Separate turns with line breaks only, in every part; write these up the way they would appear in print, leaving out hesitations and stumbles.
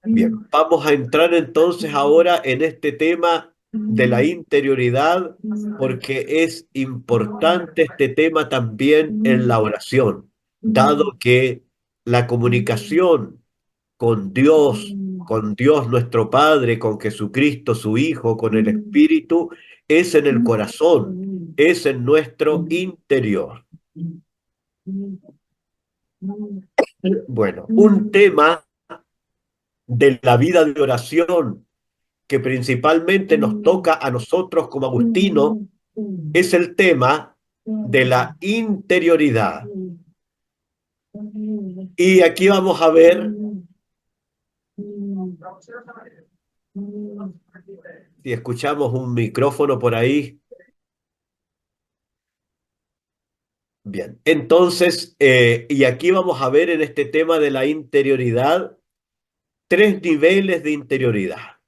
Bien, vamos a entrar entonces ahora en este tema de la interioridad, porque es importante este tema también en la oración, dado que la comunicación con Dios nuestro Padre, con Jesucristo su Hijo, con el Espíritu, es en el corazón, es en nuestro interior. Bueno, un tema de la vida de oración que principalmente nos toca a nosotros como agustino es el tema de la interioridad. Y aquí vamos a ver si escuchamos un micrófono por ahí. Bien, entonces, y aquí vamos a ver en este tema de la interioridad tres niveles de interioridad.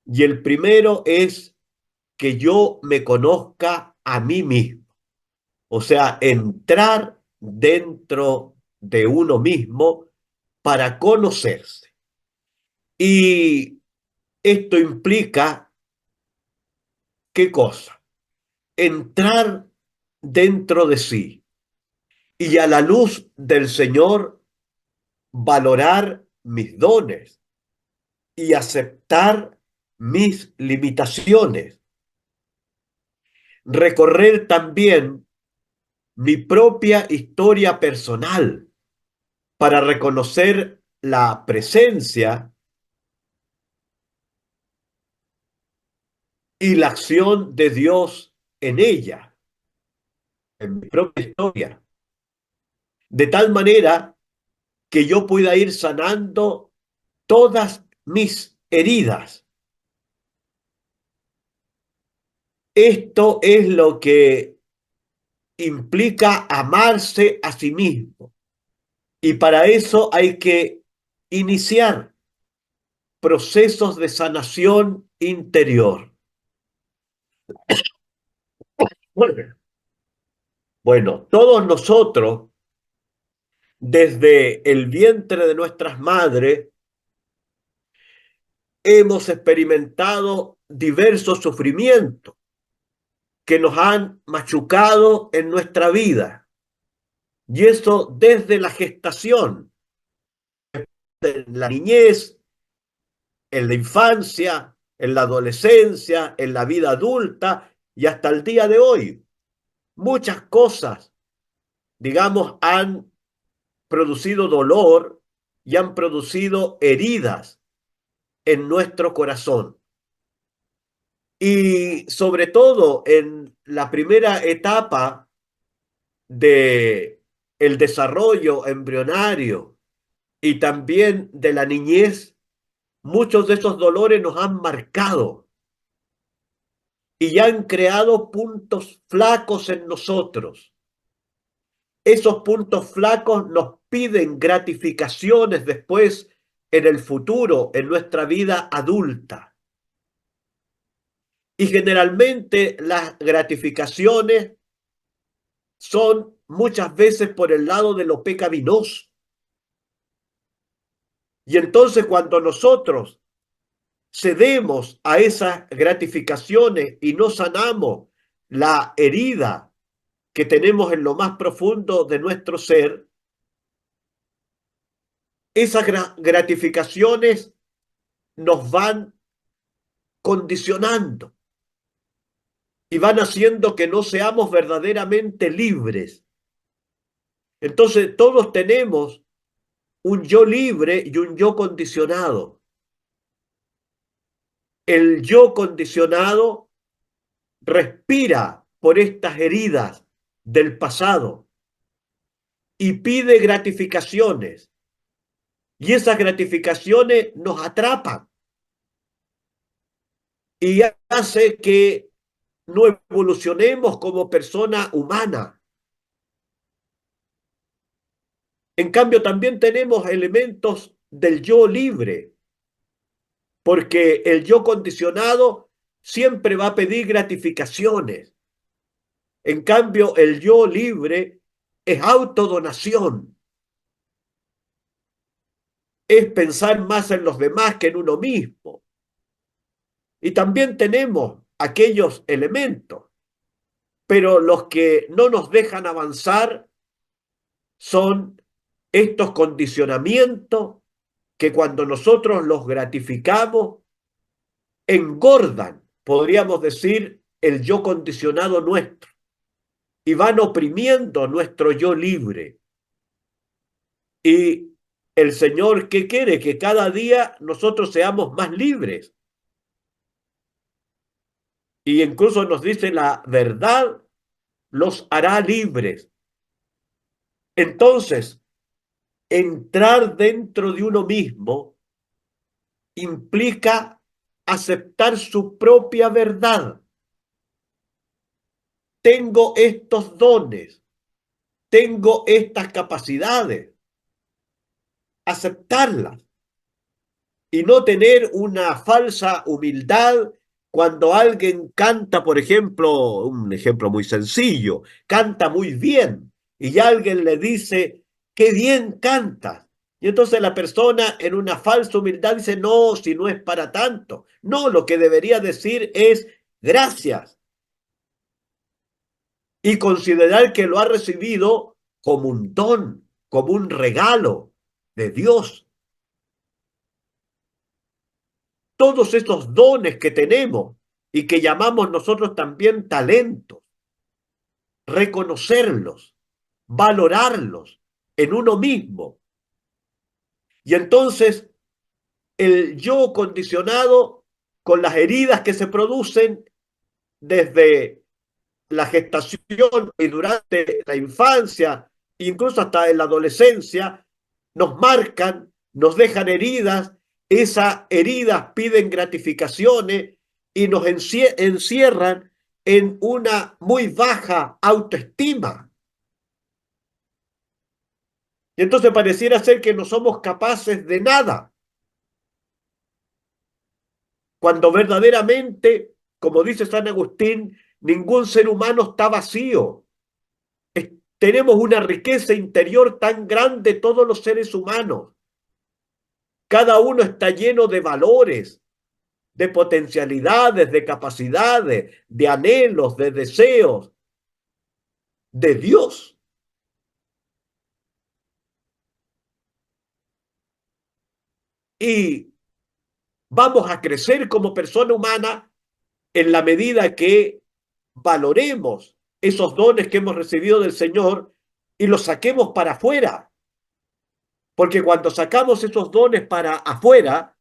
Y el primero es que yo me conozca a mí mismo. O sea, entrar dentro de uno mismo para conocerse. Y esto implica, ¿qué cosa? Entrar dentro de sí y a la luz del Señor valorar mis dones y aceptar mis limitaciones. Recorrer también mi propia historia personal para reconocer la presencia y la acción de Dios en ella, en mi propia historia, de tal manera que yo pueda ir sanando todas mis heridas. Esto es lo que implica amarse a sí mismo. Y para eso hay que iniciar procesos de sanación interior. Bueno, todos nosotros, desde el vientre de nuestras madres, hemos experimentado diversos sufrimientos que nos han machucado en nuestra vida. Y eso desde la gestación, en la niñez, en la infancia, en la adolescencia, en la vida adulta y hasta el día de hoy. Muchas cosas, digamos, han producido dolor y han producido heridas en nuestro corazón. Y sobre todo en la primera etapa de el desarrollo embrionario y también de la niñez, muchos de esos dolores nos han marcado y han creado puntos flacos en nosotros. Esos puntos flacos nos piden gratificaciones después en el futuro, en nuestra vida adulta. Y generalmente las gratificaciones son muchas veces por el lado de lo pecaminoso. Y entonces cuando nosotros cedemos a esas gratificaciones y no sanamos la herida que tenemos en lo más profundo de nuestro ser, esas gratificaciones nos van condicionando y van haciendo que no seamos verdaderamente libres. Entonces todos tenemos un yo libre y un yo condicionado. El yo condicionado respira por estas heridas del pasado y pide gratificaciones. Y esas gratificaciones nos atrapan y hace que no evolucionemos como persona humana. En cambio, también tenemos elementos del yo libre, porque el yo condicionado siempre va a pedir gratificaciones. En cambio, el yo libre es autodonación. es pensar más en los demás que en uno mismo. Y también tenemos aquellos elementos, pero los que no nos dejan avanzar son estos condicionamientos que cuando nosotros los gratificamos, engordan, podríamos decir, el yo condicionado nuestro y van oprimiendo nuestro yo libre. Y el Señor, ¿qué quiere? Que cada día nosotros seamos más libres. Y incluso nos dice la verdad los hará libres. Entonces, entrar dentro de uno mismo implica aceptar su propia verdad. Tengo estos dones, tengo estas capacidades, aceptarlas y no tener una falsa humildad cuando alguien canta, por ejemplo, un ejemplo muy sencillo, canta muy bien y alguien le dice, qué bien cantas. Y entonces la persona en una falsa humildad dice, no, si no es para tanto. No, lo que debería decir es gracias y considerar que lo ha recibido como un don, como un regalo de Dios. Todos esos dones que tenemos y que llamamos nosotros también talentos, reconocerlos, valorarlos en uno mismo. Y entonces el yo condicionado con las heridas que se producen desde la gestación y durante la infancia, incluso hasta en la adolescencia, nos marcan, nos dejan heridas, esas heridas piden gratificaciones y nos encierran en una muy baja autoestima. Y entonces pareciera ser que no somos capaces de nada, cuando verdaderamente, como dice San Agustín, ningún ser humano está vacío. Tenemos una riqueza interior tan grande todos los seres humanos. Cada uno está lleno de valores, de potencialidades, de capacidades, de anhelos, de deseos, de Dios. Y vamos a crecer como persona humana en la medida que valoremos esos dones que hemos recibido del Señor y los saquemos para afuera. Porque cuando sacamos esos dones para afuera,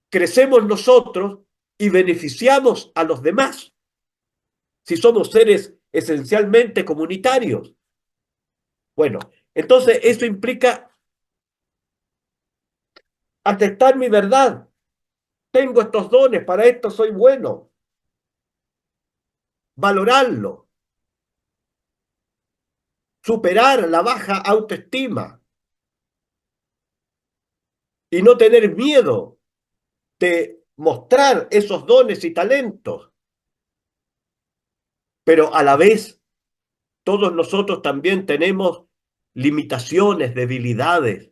crecemos nosotros y beneficiamos a los demás, si somos seres esencialmente comunitarios. Bueno, entonces eso implica aceptar mi verdad. Tengo estos dones, para esto soy bueno. Valorarlo, superar la baja autoestima y no tener miedo de mostrar esos dones y talentos. Pero a la vez, todos nosotros también tenemos limitaciones, debilidades.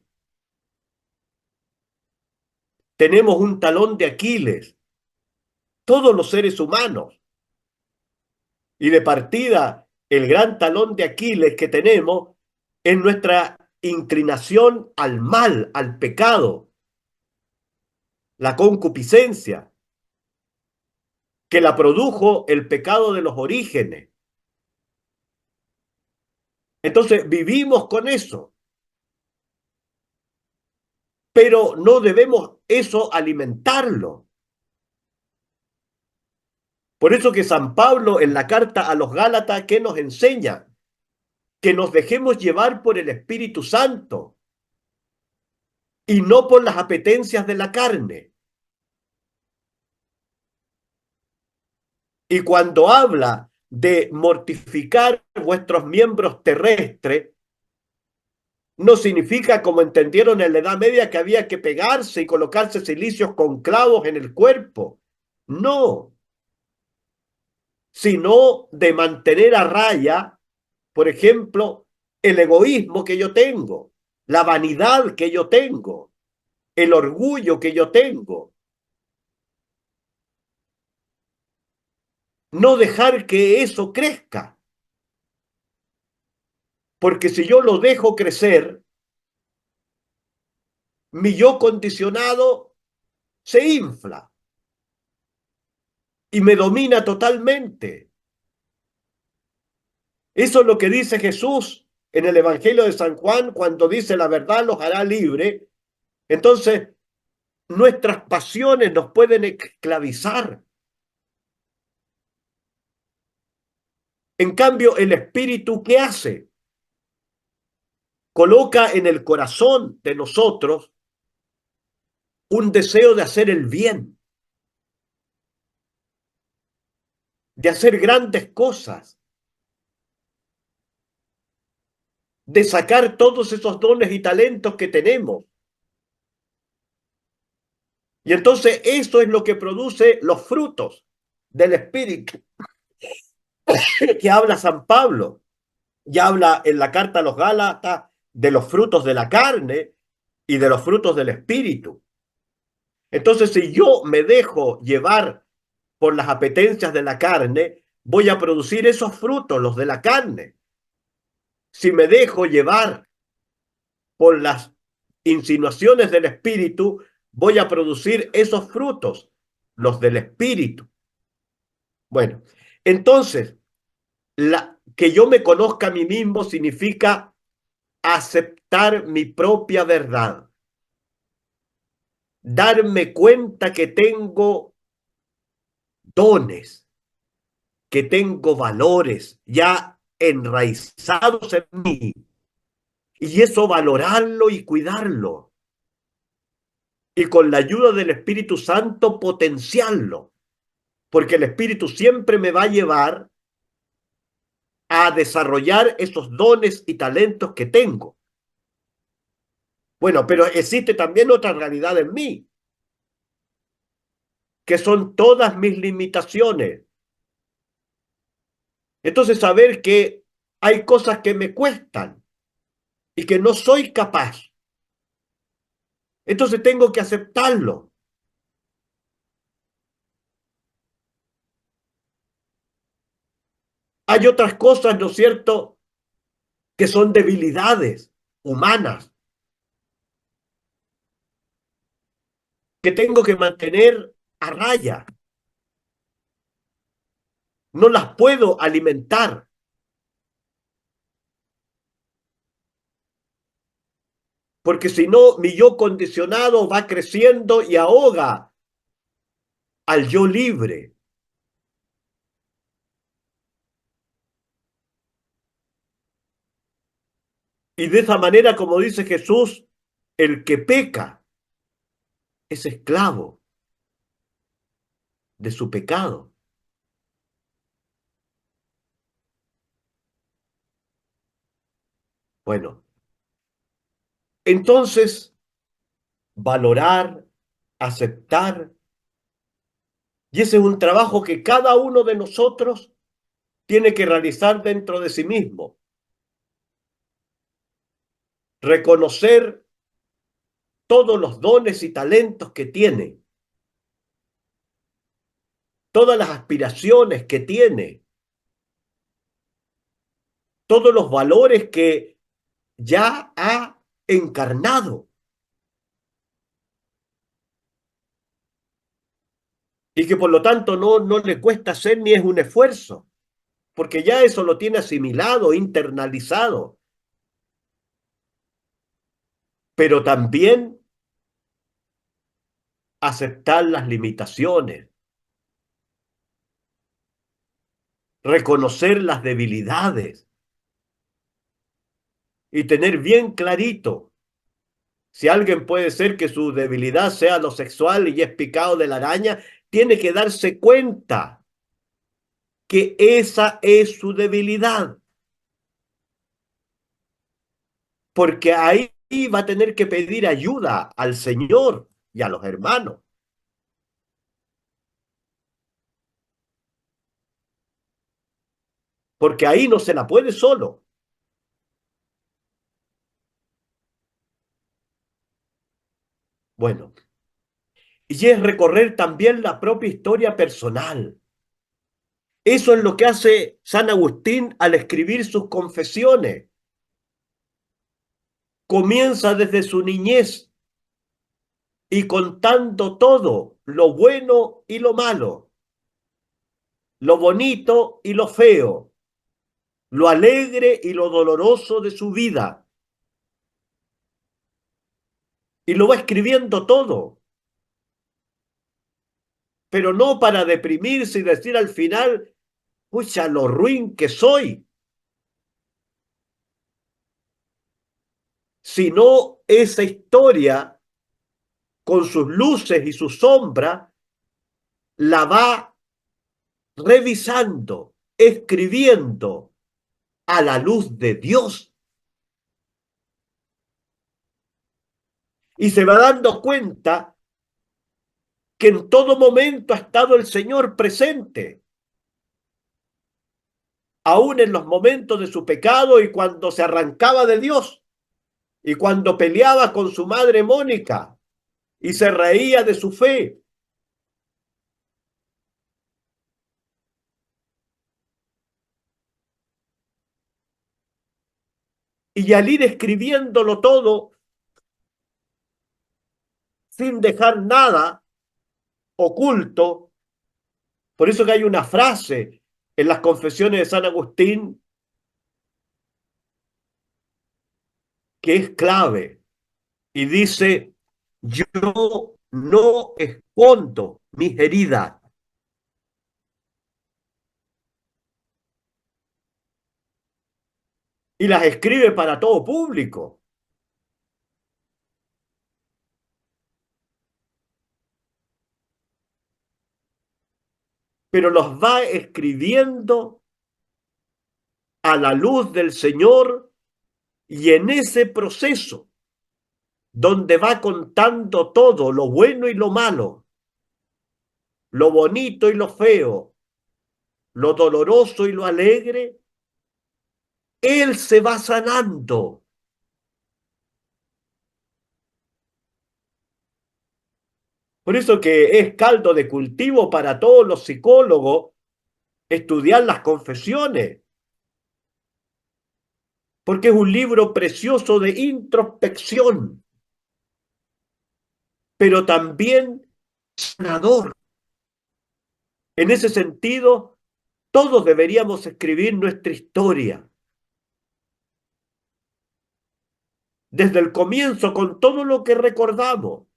Tenemos un talón de Aquiles, todos los seres humanos. Y de partida, el gran talón de Aquiles que tenemos es nuestra inclinación al mal, al pecado, la concupiscencia, que la produjo el pecado de los orígenes. Entonces vivimos con eso, pero no debemos eso alimentarlo. Por eso que San Pablo en la carta a los Gálatas, ¿qué nos enseña? Que nos dejemos llevar por el Espíritu Santo y no por las apetencias de la carne. Y cuando habla de mortificar vuestros miembros terrestres, no significa, como entendieron en la Edad Media, que había que pegarse y colocarse cilicios con clavos en el cuerpo. No, sino de mantener a raya, por ejemplo, el egoísmo que yo tengo, la vanidad que yo tengo. el orgullo que yo tengo, no dejar que eso crezca, porque si yo lo dejo crecer, mi yo condicionado se infla y me domina totalmente. Eso es lo que dice Jesús en el Evangelio de San Juan cuando dice la verdad los hará libre. Entonces, nuestras pasiones nos pueden esclavizar. En cambio, el Espíritu, ¿qué hace? Coloca en el corazón de nosotros un deseo de hacer el bien, de hacer grandes cosas, de sacar todos esos dones y talentos que tenemos. Y entonces eso es lo que produce los frutos del Espíritu que habla San Pablo. Y habla en la carta a los Gálatas de los frutos de la carne y de los frutos del Espíritu. Entonces, si yo me dejo llevar por las apetencias de la carne, voy a producir esos frutos, los de la carne. Si me dejo llevar por las insinuaciones del Espíritu, voy a producir esos frutos, los del Espíritu. Bueno, entonces, que yo me conozca a mí mismo significa aceptar mi propia verdad, darme cuenta que tengo dones, que tengo valores ya enraizados en mí, y eso valorarlo y cuidarlo, y con la ayuda del Espíritu Santo potenciarlo, porque el Espíritu siempre me va a llevar a desarrollar esos dones y talentos que tengo. Bueno, pero existe también otra realidad en mí, que son todas mis limitaciones. Entonces, saber que hay cosas que me cuestan y que no soy capaz. Entonces tengo que aceptarlo. Hay otras cosas, ¿no es cierto?, que son debilidades humanas, que tengo que mantener a raya. No las puedo alimentar, porque si no, mi yo condicionado va creciendo y ahoga al yo libre. Y de esa manera, como dice Jesús, el que peca es esclavo de su pecado. Bueno, entonces, valorar, aceptar, y ese es un trabajo que cada uno de nosotros tiene que realizar dentro de sí mismo. Reconocer todos los dones y talentos que tiene, todas las aspiraciones que tiene, todos los valores que ya ha encarnado y que por lo tanto no le cuesta hacer ni es un esfuerzo, porque ya eso lo tiene asimilado, internalizado, pero también aceptar las limitaciones, reconocer las debilidades y tener bien clarito si alguien puede ser que su debilidad sea lo sexual y es picado de la araña, tiene que darse cuenta que esa es su debilidad, porque ahí va a tener que pedir ayuda al Señor y a los hermanos, porque ahí no se la puede solo. Bueno, y es recorrer también la propia historia personal. Eso es lo que hace San Agustín al escribir sus confesiones. Comienza desde su niñez y contando todo, lo bueno y lo malo, lo bonito y lo feo, lo alegre y lo doloroso de su vida. Y lo va escribiendo todo, pero no para deprimirse y decir al final, pucha, lo ruin que soy, sino esa historia con sus luces y sus sombras la va revisando, escribiendo a la luz de Dios y se va dando cuenta que en todo momento ha estado el Señor presente, aún en los momentos de su pecado y cuando se arrancaba de Dios y cuando peleaba con su madre Mónica y se reía de su fe. Y al ir escribiéndolo todo, sin dejar nada oculto, por eso que hay una frase en las confesiones de San Agustín que es clave y dice, yo no escondo mis heridas, y las escribe para todo público, pero los va escribiendo a la luz del Señor y en ese proceso donde va contando todo, lo bueno y lo malo, lo bonito y lo feo, lo doloroso y lo alegre, Él se va sanando. Por eso que es caldo de cultivo para todos los psicólogos estudiar las confesiones, porque es un libro precioso de introspección, pero también sanador. En ese sentido, todos deberíamos escribir nuestra historia, desde el comienzo, con todo lo que recordamos,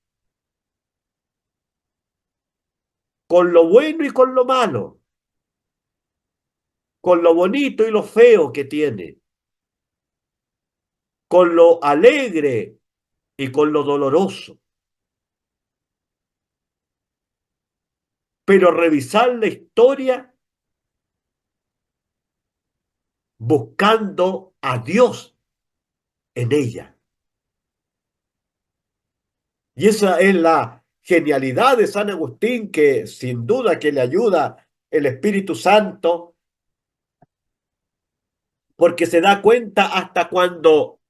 con lo bueno y con lo malo, con lo bonito y lo feo que tiene, con lo alegre y con lo doloroso. Pero revisar la historia buscando a Dios en ella. Y esa es la genialidad de San Agustín, que sin duda que le ayuda el Espíritu Santo, porque se da cuenta hasta cuando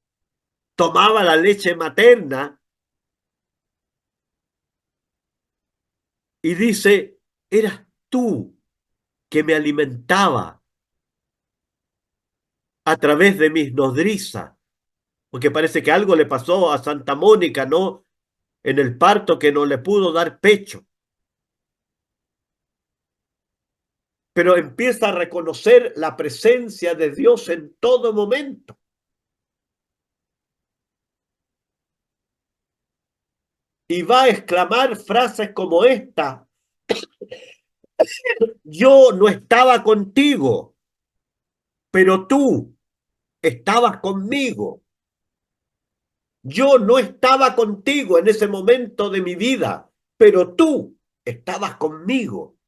tomaba la leche materna y dice, eras tú que me alimentaba a través de mis nodrizas, porque parece que algo le pasó a Santa Mónica, ¿no? En el parto, que no le pudo dar pecho, pero empieza a reconocer la presencia de Dios en todo momento. Y va a exclamar frases como esta: yo no estaba contigo, pero tú estabas conmigo. Yo no estaba contigo en ese momento de mi vida, pero tú estabas conmigo.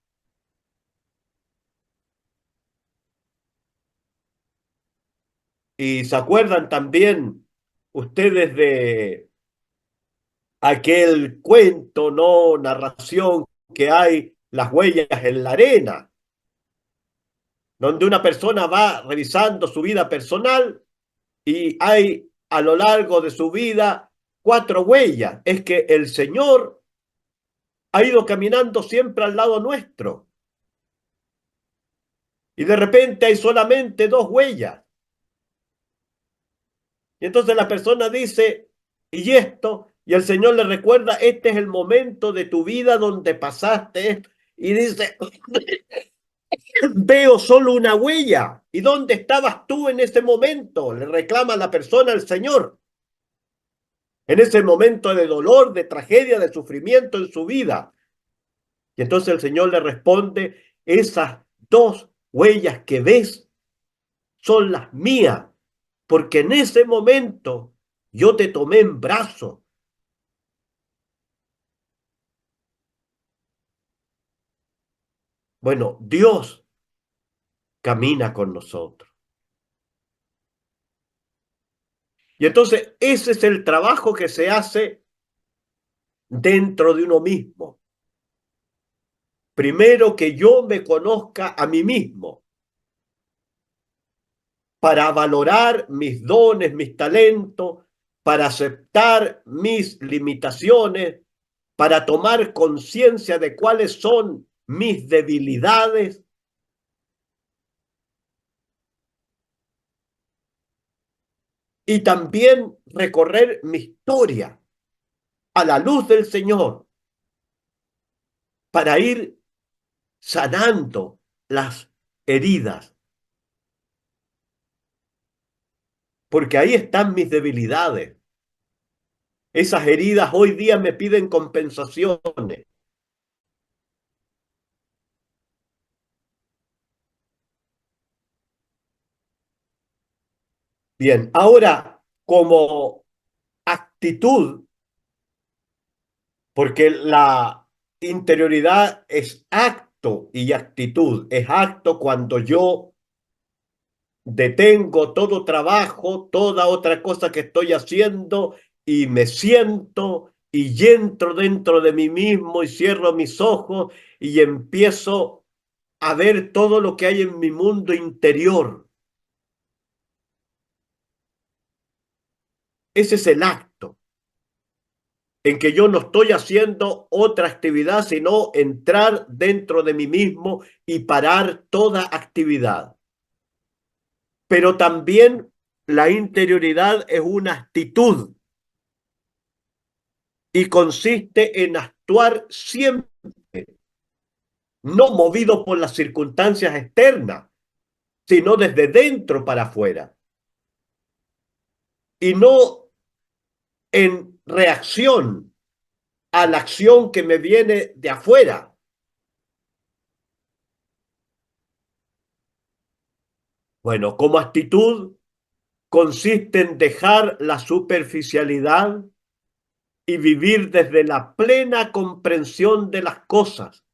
Y se acuerdan también ustedes de aquel cuento, no narración, que hay, las huellas en la arena, donde una persona va revisando su vida personal y hay a lo largo de su vida cuatro huellas, es que el Señor ha ido caminando siempre al lado nuestro y de repente hay solamente dos huellas. Y entonces la persona dice, ¿y esto? Y el Señor le recuerda, este es el momento de tu vida donde pasaste esto. Y dice, veo solo una huella. ¿Y dónde estabas tú en ese momento? Le reclama la persona al Señor. En ese momento de dolor, de tragedia, de sufrimiento en su vida. Y entonces el Señor le responde, esas dos huellas que ves son las mías, porque en ese momento yo te tomé en brazos. Bueno, Dios camina con nosotros. Y entonces ese es el trabajo que se hace dentro de uno mismo. Primero que yo me conozca a mí mismo para valorar mis dones, mis talentos, para aceptar mis limitaciones, para tomar conciencia de cuáles son mis debilidades y también recorrer mi historia a la luz del Señor para ir sanando las heridas, porque ahí están mis debilidades. Esas heridas hoy día me piden compensaciones. Bien, ahora como actitud, porque la interioridad es acto y actitud. Es acto cuando yo detengo todo trabajo, toda otra cosa que estoy haciendo y me siento y entro dentro de mí mismo y cierro mis ojos y empiezo a ver todo lo que hay en mi mundo interior. Ese es el acto en que yo no estoy haciendo otra actividad, sino entrar dentro de mí mismo y parar toda actividad. Pero también la interioridad es una actitud y consiste en actuar siempre, no movido por las circunstancias externas, sino desde dentro para afuera, y no en reacción a la acción que me viene de afuera. Bueno, como actitud consiste en dejar la superficialidad y vivir desde la plena comprensión de las cosas,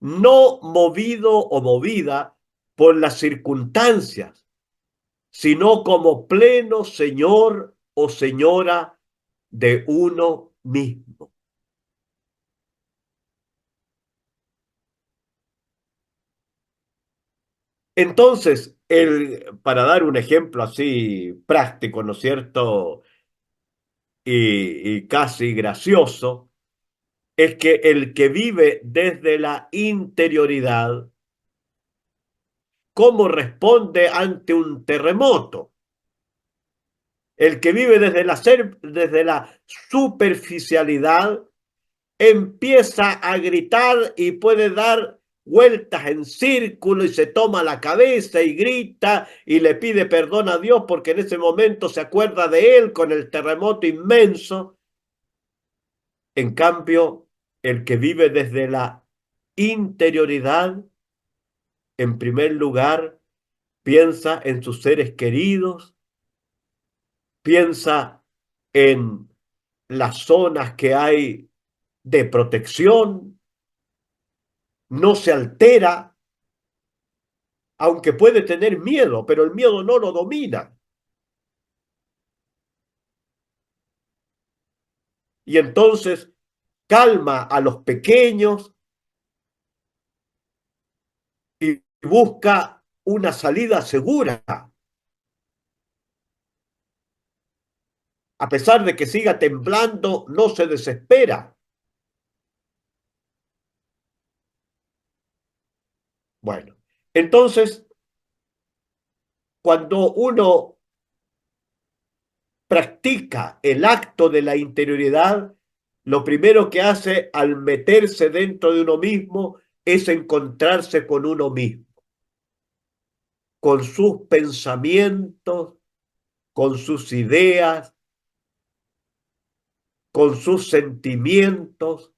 no movido o movida por las circunstancias, sino como pleno señor o señora de uno mismo. Entonces, para dar un ejemplo así práctico, ¿no es cierto? Y casi gracioso, es que el que vive desde la interioridad, ¿cómo responde ante un terremoto? El que vive desde la superficialidad empieza a gritar y puede dar vueltas en círculo y se toma la cabeza y grita y le pide perdón a Dios porque en ese momento se acuerda de él con el terremoto inmenso. En cambio, el que vive desde la interioridad, en primer lugar, piensa en sus seres queridos, piensa en las zonas que hay de protección, no se altera, aunque puede tener miedo, pero el miedo no lo domina. Y entonces calma a los pequeños y busca una salida segura. a pesar de que siga temblando, no se desespera. Bueno, entonces, cuando uno practica el acto de la interioridad, lo primero que hace al meterse dentro de uno mismo es encontrarse con uno mismo, con sus pensamientos, con sus ideas, con sus sentimientos,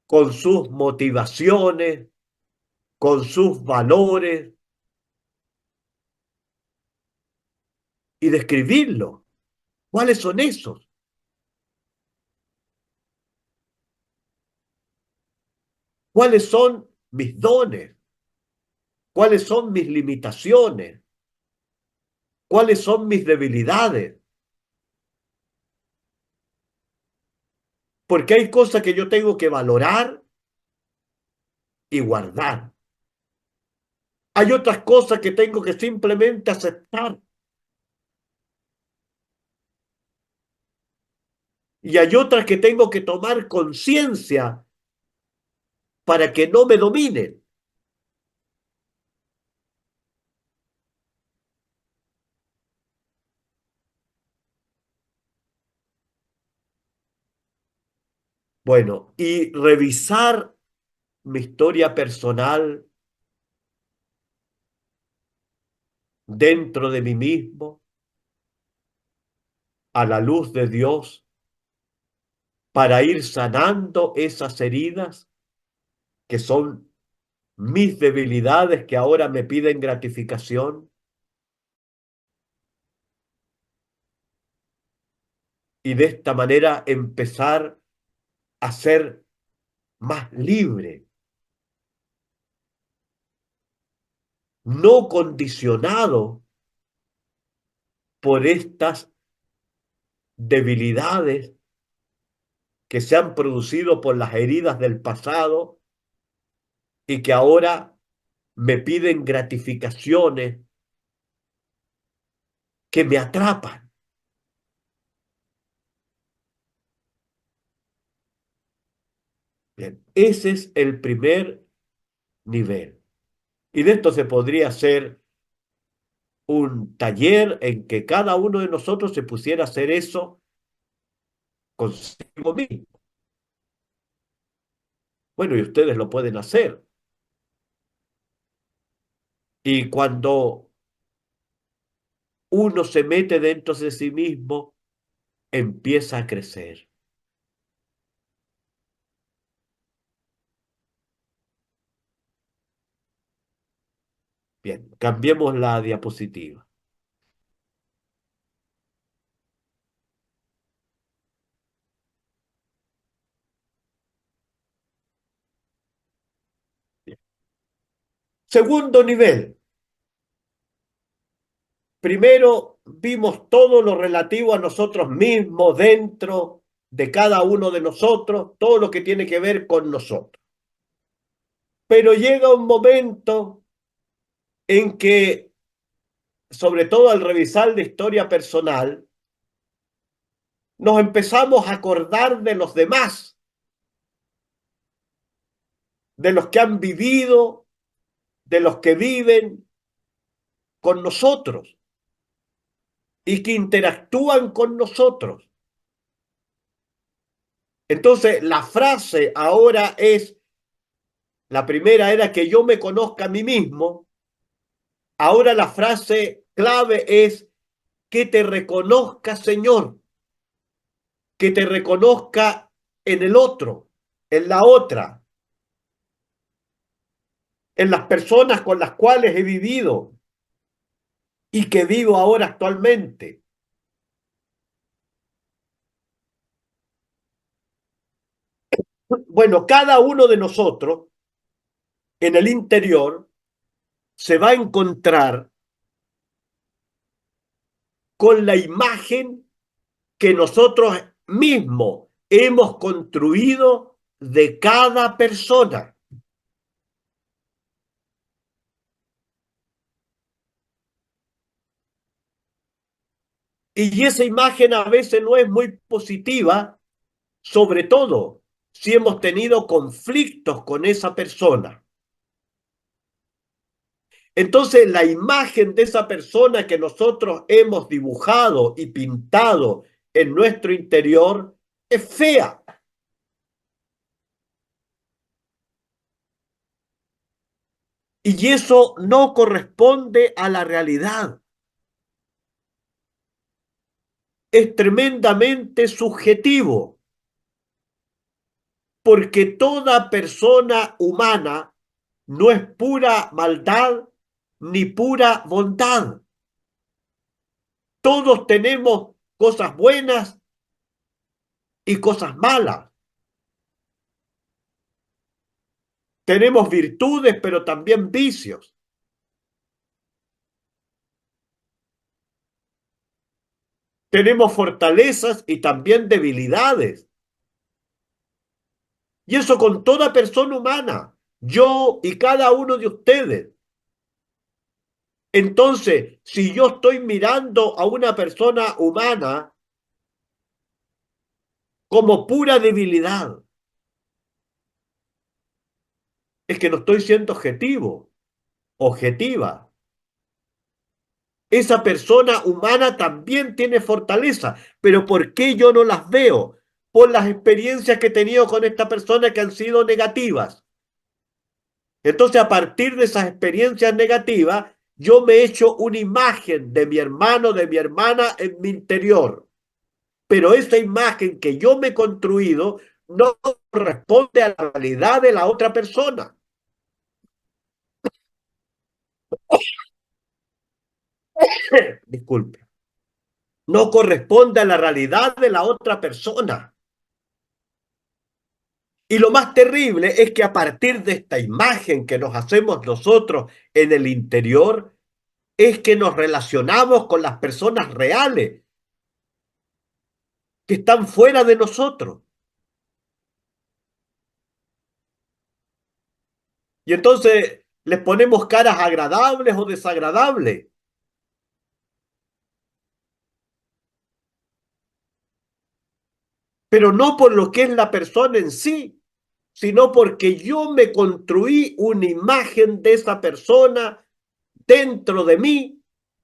con sus motivaciones, con sus valores y describirlo. ¿Cuáles son esos? ¿Cuáles son mis dones? ¿Cuáles son mis limitaciones? ¿Cuáles son mis debilidades? Porque hay cosas que yo tengo que valorar y guardar. Hay otras cosas que tengo que simplemente aceptar. Y hay otras que tengo que tomar conciencia para que no me dominen. Bueno, y revisar mi historia personal dentro de mí mismo, a la luz de Dios, para ir sanando esas heridas que son mis debilidades que ahora me piden gratificación y de esta manera empezar a ser más libre, no condicionado por estas debilidades que se han producido por las heridas del pasado y que ahora me piden gratificaciones que me atrapan. Bien, ese es el primer nivel. Y de esto se podría hacer un taller en que cada uno de nosotros se pusiera a hacer eso consigo mismo. Bueno, y ustedes lo pueden hacer. Y cuando uno se mete dentro de sí mismo, empieza a crecer. Bien, cambiemos la diapositiva. Bien. Segundo nivel. Primero vimos todo lo relativo a nosotros mismos dentro de cada uno de nosotros, todo lo que tiene que ver con nosotros. Pero llega un momento en que, sobre todo al revisar la historia personal, nos empezamos a acordar de los demás, de los que han vivido, de los que viven con nosotros y que interactúan con nosotros. Entonces, la frase ahora es, la primera era que yo me conozca a mí mismo, ahora la frase clave es que te reconozca, Señor, que te reconozca en el otro, en la otra, en las personas con las cuales he vivido y que vivo ahora actualmente. Bueno, cada uno de nosotros en el interior se va a encontrar con la imagen que nosotros mismos hemos construido de cada persona. Y esa imagen a veces no es muy positiva, sobre todo si hemos tenido conflictos con esa persona. Entonces, la imagen de esa persona que nosotros hemos dibujado y pintado en nuestro interior es fea. Y eso no corresponde a la realidad. Es tremendamente subjetivo, porque toda persona humana no es pura maldad ni pura bondad. Todos tenemos cosas buenas y cosas malas. Tenemos virtudes, pero también vicios. Tenemos fortalezas y también debilidades. Y eso con toda persona humana, yo y cada uno de ustedes. Entonces, si yo estoy mirando a una persona humana como pura debilidad, es que no estoy siendo objetivo, objetiva. Esa persona humana también tiene fortaleza, pero ¿por qué yo no las veo? Por las experiencias que he tenido con esta persona que han sido negativas. Entonces, a partir de esas experiencias negativas, yo me he hecho una imagen de mi hermano, de mi hermana en mi interior. Pero esa imagen que yo me he construido no corresponde a la realidad de la otra persona. Disculpe. No corresponde a la realidad de la otra persona. Y lo más terrible es que a partir de esta imagen que nos hacemos nosotros en el interior, es que nos relacionamos con las personas reales que están fuera de nosotros. Y entonces les ponemos caras agradables o desagradables, pero no por lo que es la persona en sí, sino porque yo me construí una imagen de esa persona dentro de mí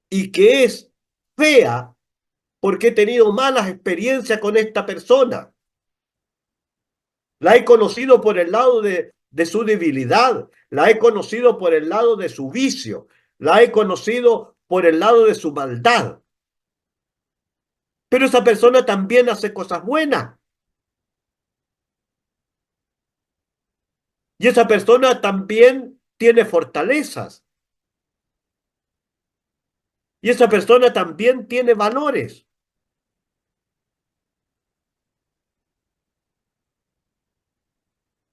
y que es fea porque he tenido malas experiencias con esta persona. La he conocido por el lado de su debilidad, la he conocido por el lado de su vicio, la he conocido por el lado de su maldad. Pero esa persona también hace cosas buenas. Y esa persona también tiene fortalezas. Y esa persona también tiene valores.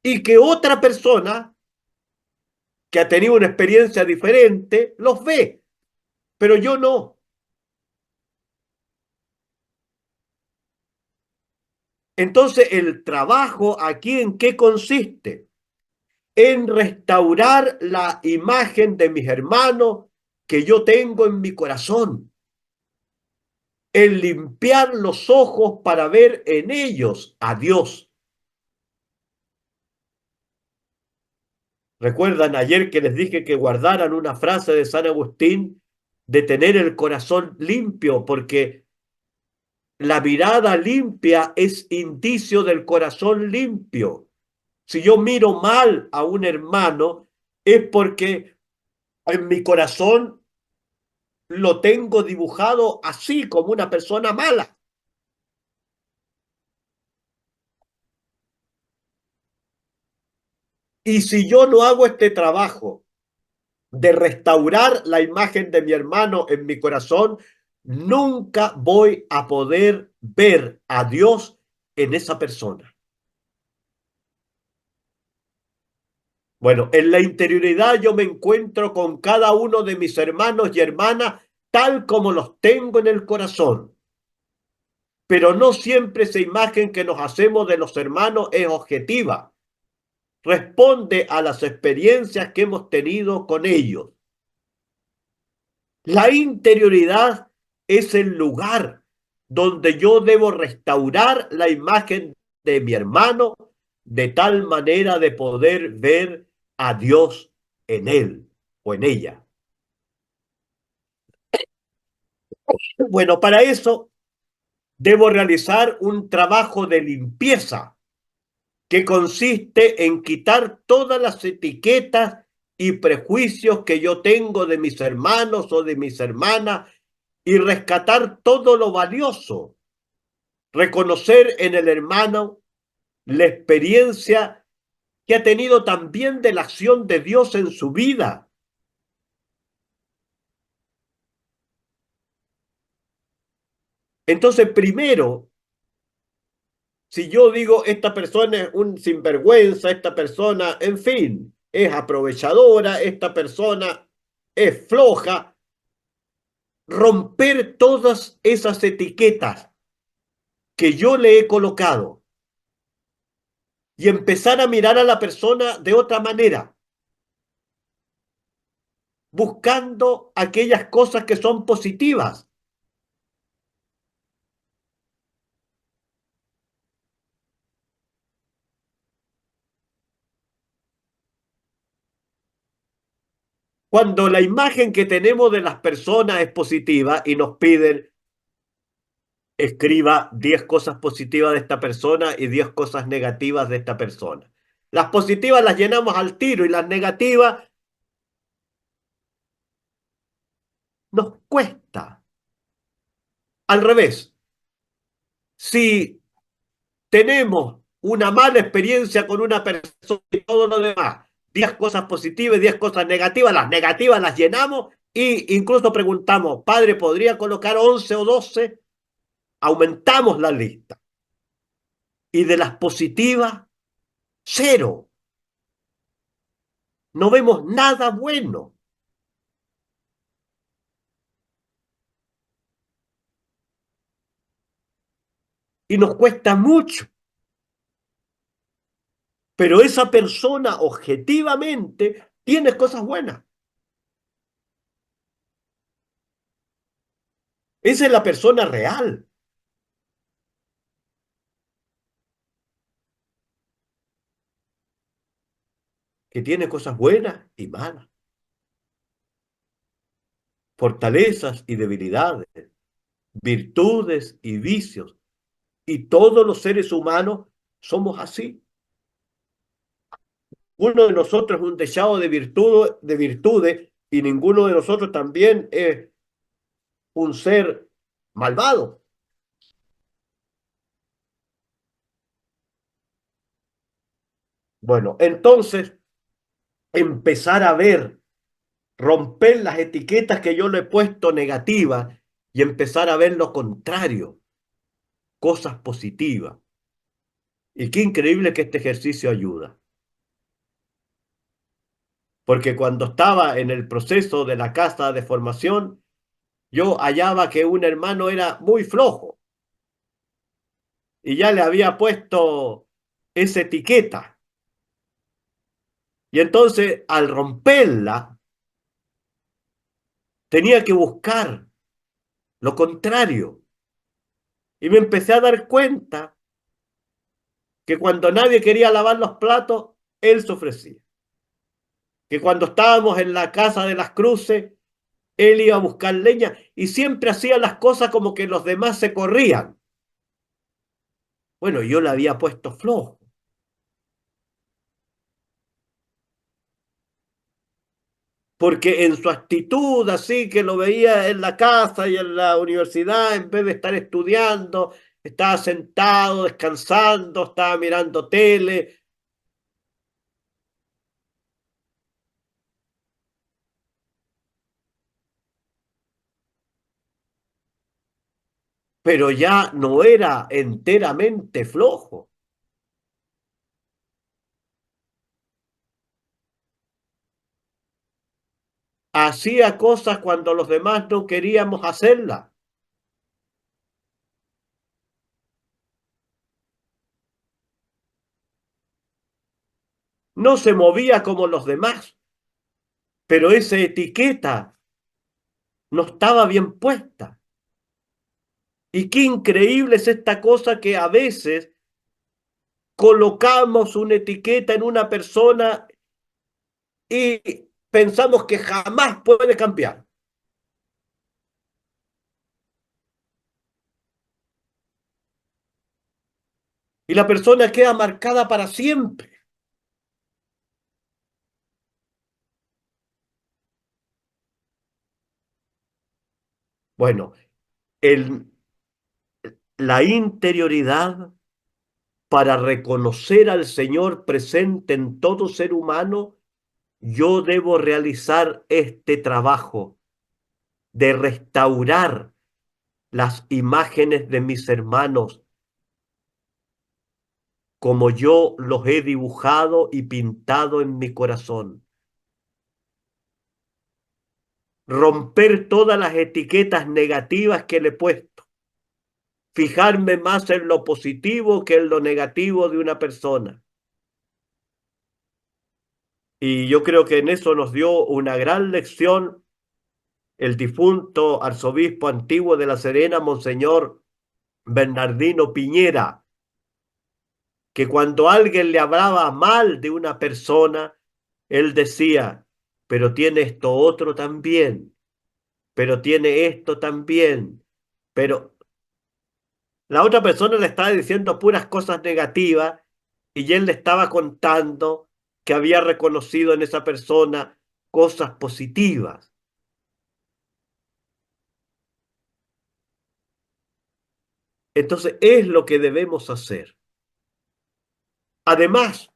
Y que otra persona que ha tenido una experiencia diferente los ve, pero yo no. Entonces, el trabajo aquí en qué consiste? En restaurar la imagen de mis hermanos que yo tengo en mi corazón, en limpiar los ojos para ver en ellos a Dios. ¿Recuerdan ayer que les dije que guardaran una frase de San Agustín de tener el corazón limpio? Porque la mirada limpia es indicio del corazón limpio. Si yo miro mal a un hermano, es porque en mi corazón lo tengo dibujado así, como una persona mala. Y si yo no hago este trabajo de restaurar la imagen de mi hermano en mi corazón, nunca voy a poder ver a Dios en esa persona. Bueno, en la interioridad yo me encuentro con cada uno de mis hermanos y hermanas tal como los tengo en el corazón. Pero no siempre esa imagen que nos hacemos de los hermanos es objetiva. Responde a las experiencias que hemos tenido con ellos. La interioridad es el lugar donde yo debo restaurar la imagen de mi hermano de tal manera de poder ver a Dios en él o en ella. Bueno, para eso debo realizar un trabajo de limpieza que consiste en quitar todas las etiquetas y prejuicios que yo tengo de mis hermanos o de mis hermanas y rescatar todo lo valioso, reconocer en el hermano la experiencia que ha tenido también de la acción de Dios en su vida. Entonces, primero, si yo digo, esta persona es un sinvergüenza, esta persona, en fin, es aprovechadora, esta persona es floja, romper todas esas etiquetas que yo le he colocado y empezar a mirar a la persona de otra manera, buscando aquellas cosas que son positivas. Cuando la imagen que tenemos de las personas es positiva y nos piden escriba 10 cosas positivas de esta persona y 10 cosas negativas de esta persona. Las positivas las llenamos al tiro y las negativas nos cuesta. Al revés, si tenemos una mala experiencia con una persona y todo lo demás, 10 cosas positivas y 10 cosas negativas, las negativas las llenamos e incluso preguntamos, padre, ¿podría colocar 11 o 12? Aumentamos la lista. Y de las positivas, cero. No vemos nada bueno. Y nos cuesta mucho. Pero esa persona objetivamente tiene cosas buenas. Esa es la persona real, que tiene cosas buenas y malas, fortalezas y debilidades, virtudes y vicios. Y todos los seres humanos somos así. Uno de nosotros es un dechado de virtudes y ninguno de nosotros también es un ser malvado. Bueno, entonces empezar a ver, romper las etiquetas que yo le he puesto negativas y empezar a ver lo contrario, cosas positivas. Y qué increíble que este ejercicio ayuda. Porque cuando estaba en el proceso de la casa de formación, yo hallaba que un hermano era muy flojo y ya le había puesto esa etiqueta. Y entonces, al romperla, tenía que buscar lo contrario. Y me empecé a dar cuenta que cuando nadie quería lavar los platos, él se ofrecía. Que cuando estábamos en la casa de las cruces, él iba a buscar leña y siempre hacía las cosas como que los demás se corrían. Bueno, yo le había puesto flojo, porque en su actitud así que lo veía en la casa y en la universidad, en vez de estar estudiando, estaba sentado, descansando, estaba mirando tele, pero ya no era enteramente flojo. Hacía cosas cuando los demás no queríamos hacerlas. No se movía como los demás, pero esa etiqueta no estaba bien puesta. Y qué increíble es esta cosa que a veces colocamos una etiqueta en una persona y pensamos que jamás puede cambiar. Y la persona queda marcada para siempre. Bueno, el, la interioridad para reconocer al Señor presente en todo ser humano, yo debo realizar este trabajo de restaurar las imágenes de mis hermanos como yo los he dibujado y pintado en mi corazón. Romper todas las etiquetas negativas que le he puesto. Fijarme más en lo positivo que en lo negativo de una persona. Y yo creo que en eso nos dio una gran lección el difunto arzobispo antiguo de La Serena, Monseñor Bernardino Piñera, que cuando alguien le hablaba mal de una persona, él decía, pero tiene esto otro también, pero tiene esto también, pero la otra persona le estaba diciendo puras cosas negativas y él le estaba contando que había reconocido en esa persona cosas positivas. Entonces es lo que debemos hacer. Además,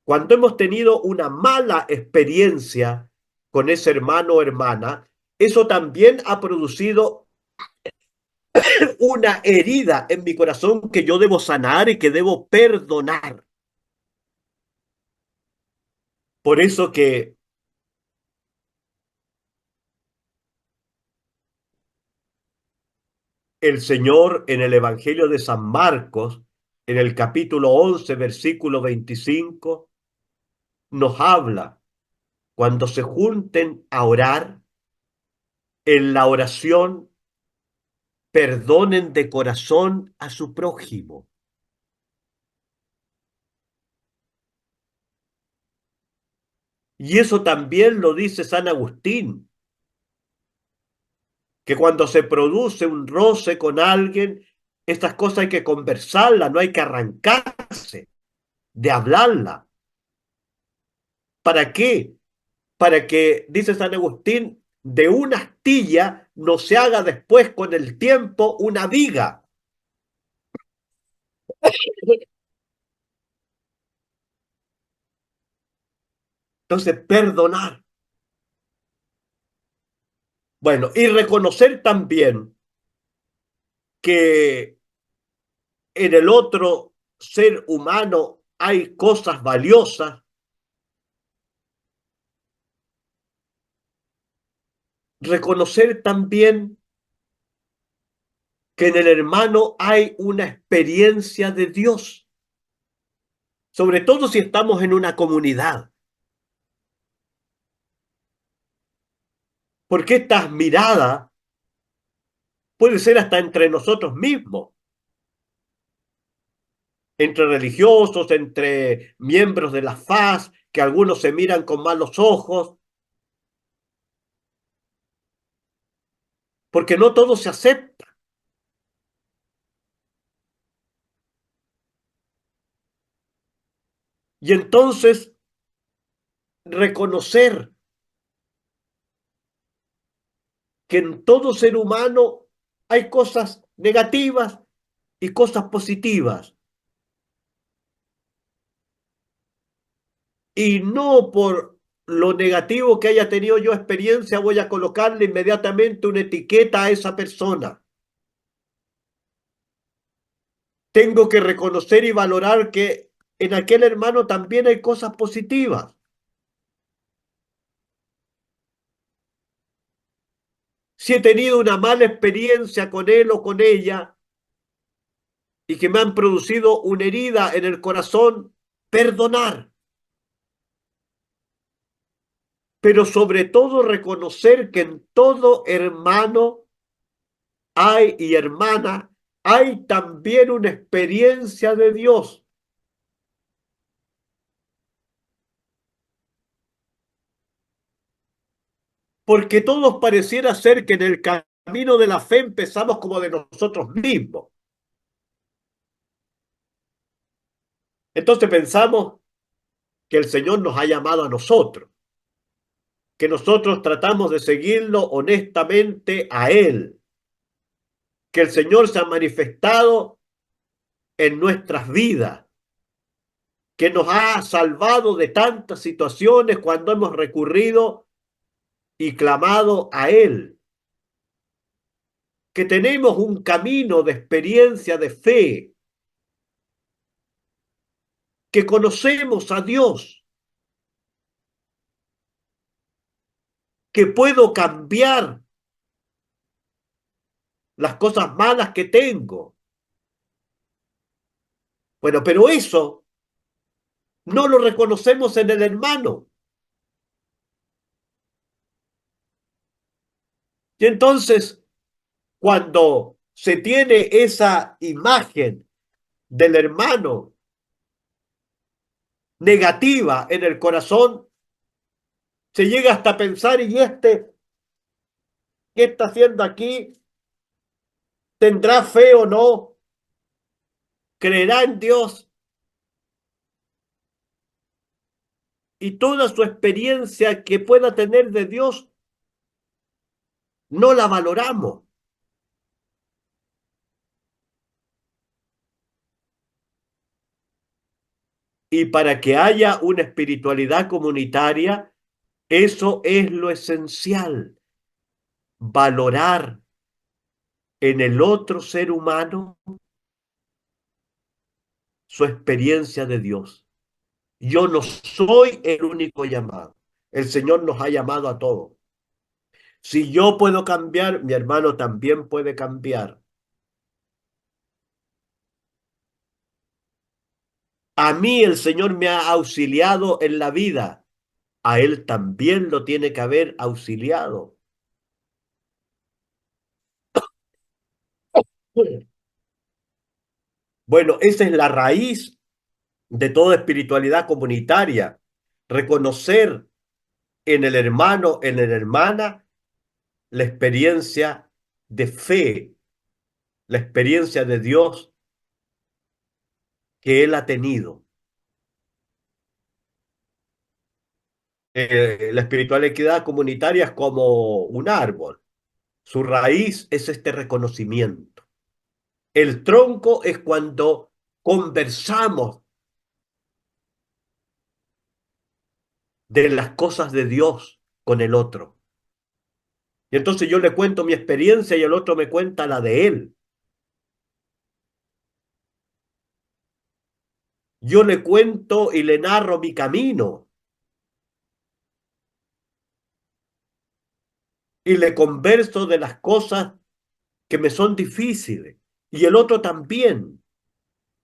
cuando hemos tenido una mala experiencia con ese hermano o hermana, eso también ha producido una herida en mi corazón que yo debo sanar y que debo perdonar. Por eso que el Señor en el Evangelio de San Marcos, en el capítulo 11, versículo 25, nos habla cuando se junten a orar, en la oración perdonen de corazón a su prójimo. Y eso también lo dice San Agustín, que cuando se produce un roce con alguien, estas cosas hay que conversarlas, no hay que arrancarse de hablarla. ¿Para qué? Para que, dice San Agustín, de una astilla no se haga después con el tiempo una viga. Entonces, perdonar. Bueno, y reconocer también que en el otro ser humano hay cosas valiosas. Reconocer también que en el hermano hay una experiencia de Dios, sobre todo si estamos en una comunidad, porque estas miradas pueden ser hasta entre nosotros mismos, entre religiosos, entre miembros de la FAS, que algunos se miran con malos ojos, porque no todo se acepta. Y entonces reconocer que en todo ser humano hay cosas negativas y cosas positivas. Y no por lo negativo que haya tenido yo experiencia voy a colocarle inmediatamente una etiqueta a esa persona. Tengo que reconocer y valorar que en aquel hermano también hay cosas positivas. Si he tenido una mala experiencia con él o con ella y que me han producido una herida en el corazón, perdonar. Pero sobre todo reconocer que en todo hermano hay y hermana hay también una experiencia de Dios. Porque todos pareciera ser que en el camino de la fe empezamos como de nosotros mismos. Entonces pensamos que el Señor nos ha llamado a nosotros, que nosotros tratamos de seguirlo honestamente a Él, que el Señor se ha manifestado en nuestras vidas, que nos ha salvado de tantas situaciones cuando hemos recurrido y clamado a Él, que tenemos un camino de experiencia de fe, que conocemos a Dios, que puedo cambiar las cosas malas que tengo. Bueno, pero eso no lo reconocemos en el hermano. Y entonces, cuando se tiene esa imagen del hermano negativa en el corazón, se llega hasta pensar, ¿y este qué está haciendo aquí? ¿Tendrá fe o no? ¿Creerá en Dios? Y toda su experiencia que pueda tener de Dios no la valoramos. Y para que haya una espiritualidad comunitaria, eso es lo esencial, valorar en el otro ser humano su experiencia de Dios. Yo no soy el único llamado. El Señor nos ha llamado a todos. Si yo puedo cambiar, mi hermano también puede cambiar. A mí el Señor me ha auxiliado en la vida. A Él también lo tiene que haber auxiliado. Bueno, esa es la raíz de toda espiritualidad comunitaria. Reconocer en el hermano, en la hermana, la experiencia de fe, la experiencia de Dios que él ha tenido. La espiritualidad comunitaria es como un árbol. Su raíz es este reconocimiento. El tronco es cuando conversamos de las cosas de Dios con el otro. Y entonces yo le cuento mi experiencia y el otro me cuenta la de él. Yo le cuento y le narro mi camino y le converso de las cosas que me son difíciles. Y el otro también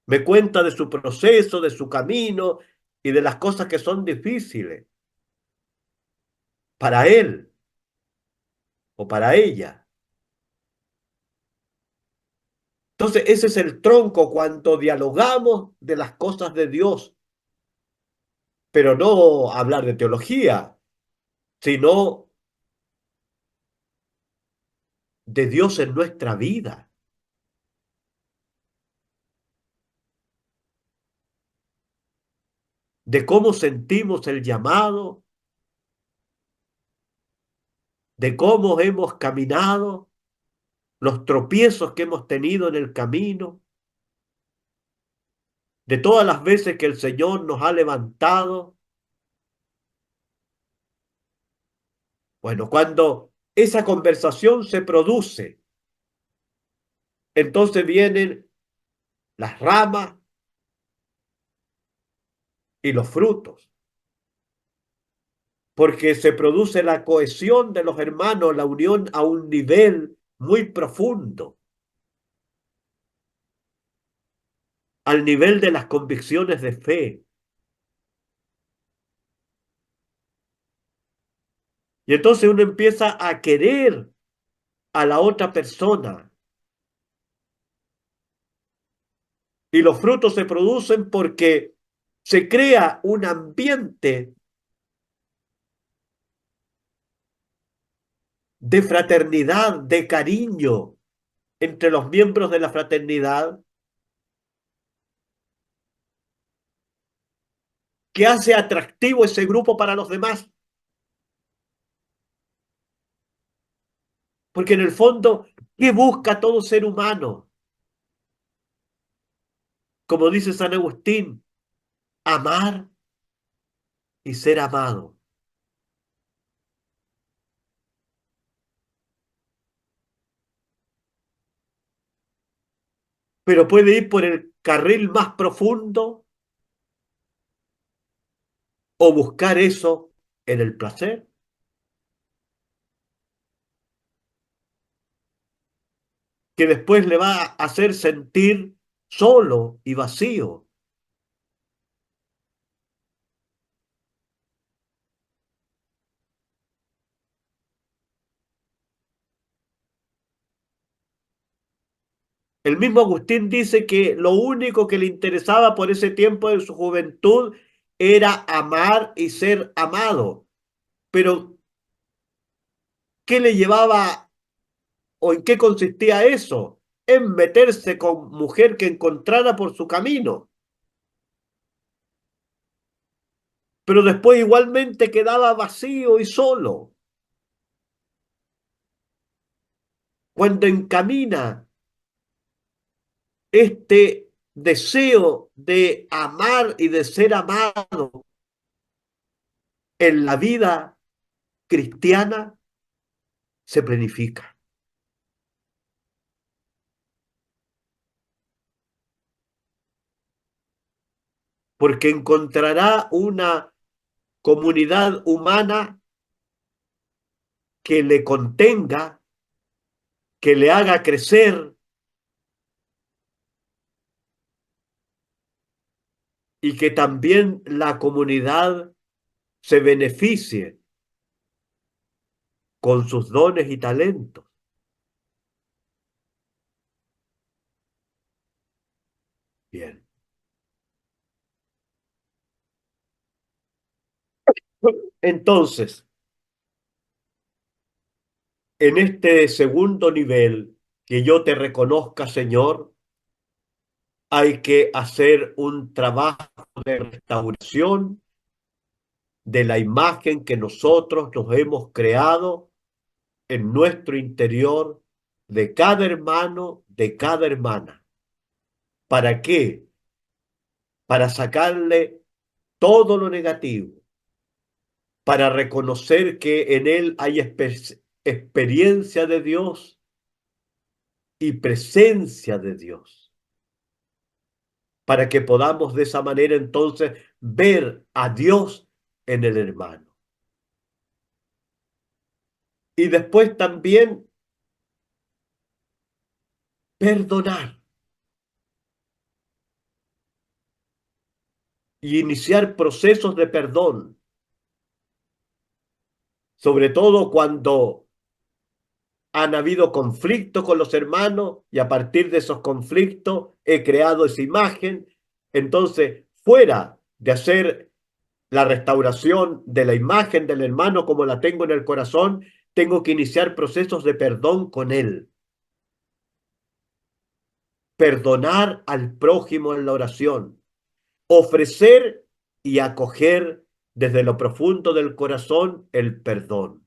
me cuenta de su proceso, de su camino y de las cosas que son difíciles para él o para ella. Entonces, ese es el tronco cuando dialogamos de las cosas de Dios, pero no hablar de teología, sino de Dios en nuestra vida, de cómo sentimos el llamado, de cómo hemos caminado, los tropiezos que hemos tenido en el camino, de todas las veces que el Señor nos ha levantado. Bueno, cuando esa conversación se produce, entonces vienen las ramas y los frutos, porque se produce la cohesión de los hermanos, la unión a un nivel muy profundo, al nivel de las convicciones de fe. Y entonces uno empieza a querer a la otra persona, Y los frutos se producen porque se crea un ambiente de fraternidad, de cariño entre los miembros de la fraternidad que hace atractivo ese grupo para los demás. Porque en el fondo, ¿qué busca todo ser humano? Como dice San Agustín, amar y ser amado. Pero puede ir por el carril más profundo o buscar eso en el placer, que después le va a hacer sentir solo y vacío. El mismo Agustín dice que lo único que le interesaba por ese tiempo de su juventud era amar y ser amado. Pero, ¿qué le llevaba o en qué consistía eso? En meterse con mujer que encontrara por su camino. Pero después igualmente quedaba vacío y solo. Cuando encamina este deseo de amar y de ser amado en la vida cristiana, se planifica. Porque encontrará una comunidad humana que le contenga, que le haga crecer y que también la comunidad se beneficie con sus dones y talentos. Bien. Entonces, en este segundo nivel, que yo te reconozca, Señor, hay que hacer un trabajo de restauración de la imagen que nosotros nos hemos creado en nuestro interior de cada hermano, de cada hermana. ¿Para qué? Para sacarle todo lo negativo, para reconocer que en él hay experiencia de Dios y presencia de Dios, para que podamos de esa manera entonces ver a Dios en el hermano. Y después también perdonar y iniciar procesos de perdón, sobre todo cuando han habido conflictos con los hermanos y a partir de esos conflictos he creado esa imagen. Entonces, fuera de hacer la restauración de la imagen del hermano como la tengo en el corazón, tengo que iniciar procesos de perdón con él. Perdonar al prójimo en la oración, ofrecer y acoger desde lo profundo del corazón el perdón.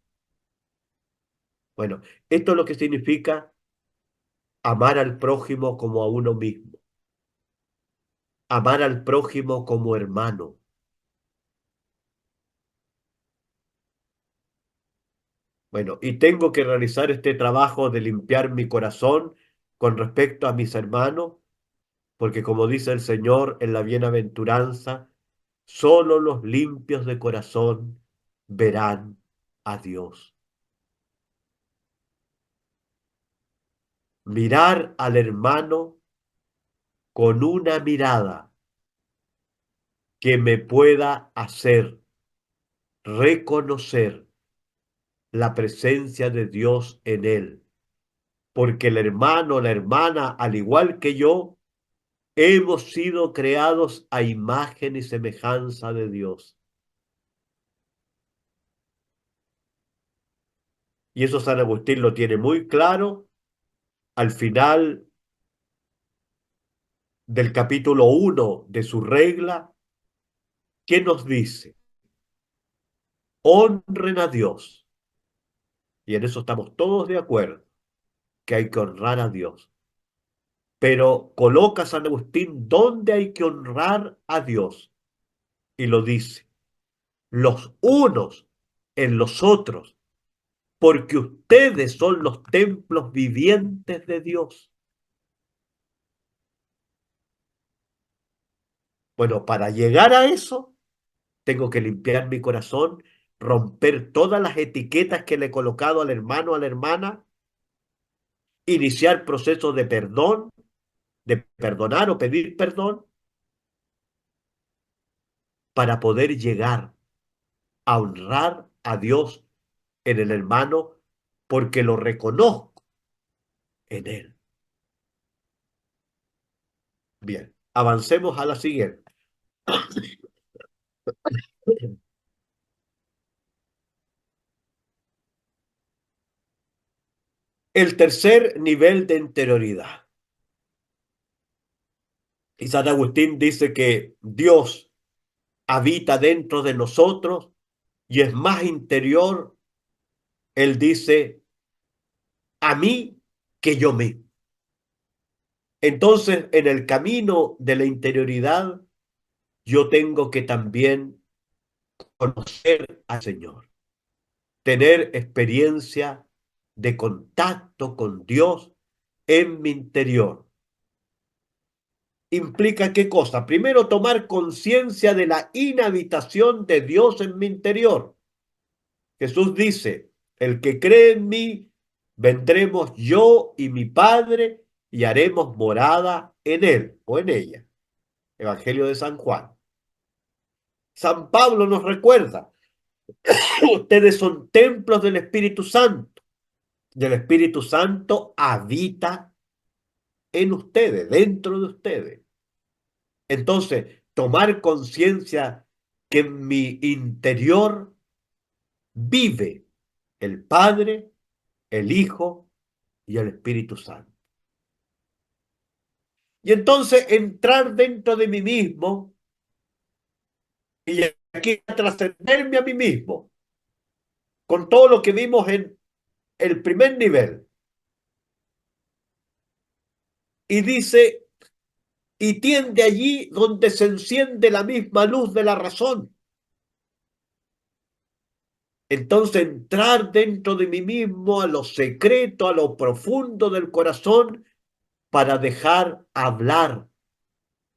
Bueno, esto es lo que significa amar al prójimo como a uno mismo, amar al prójimo como hermano. Bueno, y tengo que realizar este trabajo de limpiar mi corazón con respecto a mis hermanos, porque como dice el Señor en la bienaventuranza, solo los limpios de corazón verán a Dios. Mirar al hermano con una mirada que me pueda hacer reconocer la presencia de Dios en él, porque el hermano, la hermana, al igual que yo, Hemos sido creados a imagen y semejanza de Dios. Y eso San Agustín lo tiene muy claro al final del capítulo 1 de su regla, que nos dice, honren a Dios. Y en eso estamos todos de acuerdo, que hay que honrar a Dios. Pero coloca San Agustín dónde hay que honrar a Dios. Y lo dice, los unos en los otros, porque ustedes son los templos vivientes de Dios. Bueno, para llegar a eso, tengo que limpiar mi corazón, romper todas las etiquetas que le he colocado al hermano, a la hermana, iniciar procesos de perdón, de perdonar o pedir perdón, para poder llegar a honrar a Dios en el hermano, porque lo reconozco en él. Bien, avancemos a la siguiente. El tercer nivel de interioridad. Y San Agustín dice que Dios habita dentro de nosotros y es más interior. Él dice, a mí que yo mismo. Entonces, en el camino de la interioridad, yo tengo que también conocer al Señor, tener experiencia de contacto con Dios en mi interior. ¿Implica qué cosa? Primero, tomar conciencia de la inhabitación de Dios en mi interior. Jesús dice, el que cree en mí, vendremos yo y mi Padre y haremos morada en él o en ella. Evangelio de San Juan. San Pablo nos recuerda, ustedes son templos del Espíritu Santo y el Espíritu Santo habita en ustedes, dentro de ustedes. Entonces, tomar conciencia que en mi interior vive el Padre, el Hijo y el Espíritu Santo. Y entonces entrar dentro de mí mismo y aquí trascenderme a mí mismo, con todo lo que vimos en el primer nivel. Y dice, y tiende allí donde se enciende la misma luz de la razón. Entonces entrar dentro de mí mismo a lo secreto, a lo profundo del corazón, para dejar hablar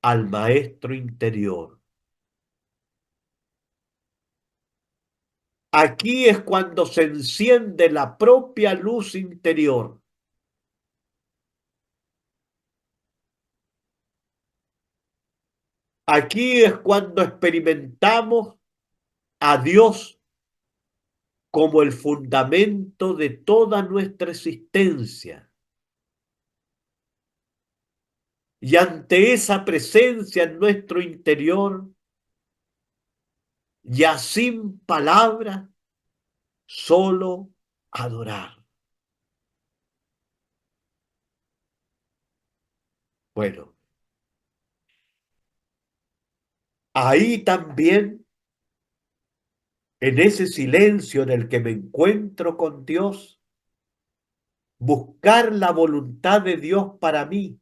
al maestro interior. Aquí es cuando se enciende la propia luz interior. Aquí es cuando experimentamos a Dios como el fundamento de toda nuestra existencia. Y ante esa presencia en nuestro interior, ya sin palabras, solo adorar. Bueno, ahí también, en ese silencio en el que me encuentro con Dios, buscar la voluntad de Dios para mí,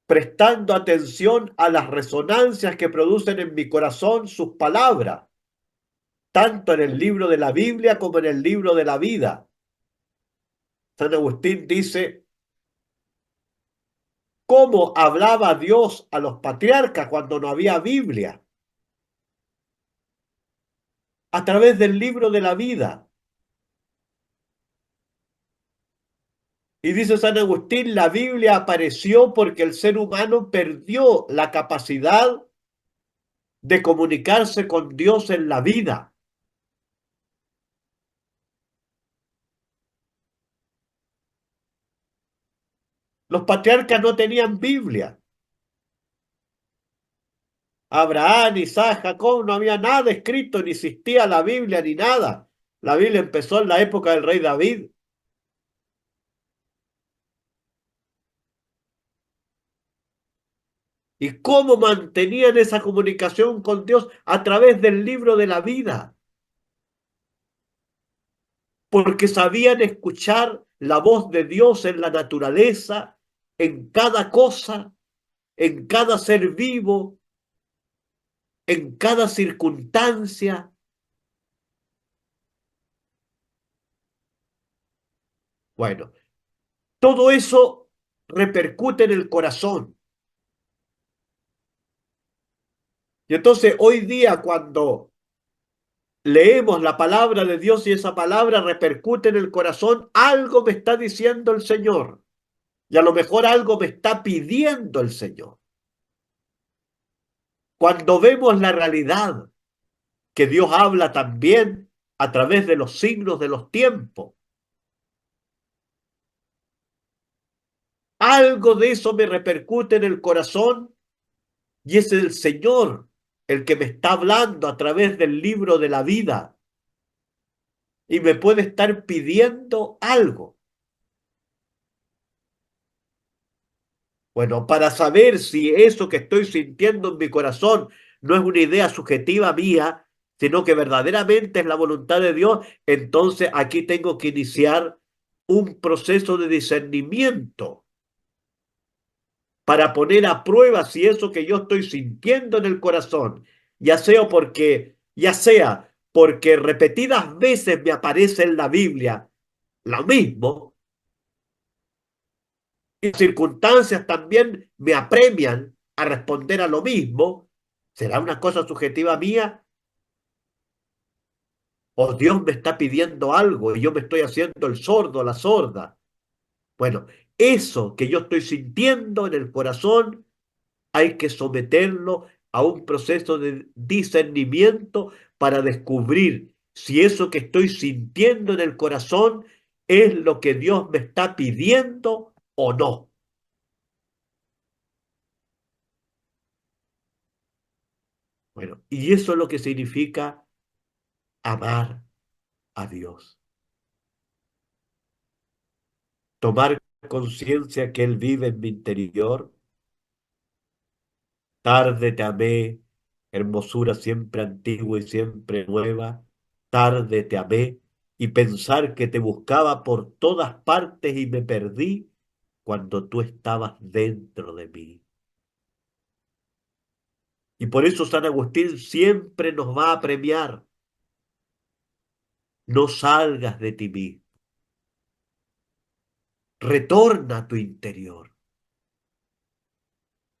prestando atención a las resonancias que producen en mi corazón sus palabras, tanto en el libro de la Biblia como en el libro de la vida. San Agustín dice, ¿cómo hablaba Dios a los patriarcas cuando no había Biblia? A través del libro de la vida. Y dice San Agustín, la Biblia apareció porque el ser humano perdió la capacidad de comunicarse con Dios en la vida. Los patriarcas no tenían Biblia. Abraham, Isaac, Jacob, no había nada escrito, ni existía la Biblia ni nada. La Biblia empezó en la época del rey David. ¿Y cómo mantenían esa comunicación con Dios? A través del libro de la vida, porque sabían escuchar la voz de Dios en la naturaleza, en cada cosa, en cada ser vivo, en cada circunstancia. Bueno, todo eso repercute en el corazón. Y entonces hoy día cuando leemos la palabra de Dios y esa palabra repercute en el corazón, algo me está diciendo el Señor. Y a lo mejor algo me está pidiendo el Señor. Cuando vemos la realidad, que Dios habla también a través de los signos de los tiempos, algo de eso me repercute en el corazón y es el Señor el que me está hablando a través del libro de la vida y me puede estar pidiendo algo. Bueno, para saber si eso que estoy sintiendo en mi corazón no es una idea subjetiva mía, sino que verdaderamente es la voluntad de Dios, entonces aquí tengo que iniciar un proceso de discernimiento para poner a prueba si eso que yo estoy sintiendo en el corazón, ya sea porque repetidas veces me aparece en la Biblia lo mismo, y circunstancias también me apremian a responder a lo mismo, ¿será una cosa subjetiva mía? ¿O Dios me está pidiendo algo y yo me estoy haciendo el sordo, la sorda? Bueno, eso que yo estoy sintiendo en el corazón hay que someterlo a un proceso de discernimiento para descubrir si eso que estoy sintiendo en el corazón es lo que Dios me está pidiendo o no. Bueno, y eso es lo que significa amar a Dios. Tomar conciencia que Él vive en mi interior. Tarde te amé, hermosura siempre antigua y siempre nueva. Tarde te amé y pensar que te buscaba por todas partes y me perdí cuando tú estabas dentro de mí. Y por eso San Agustín siempre nos va a premiar. No salgas de ti mismo. Retorna a tu interior.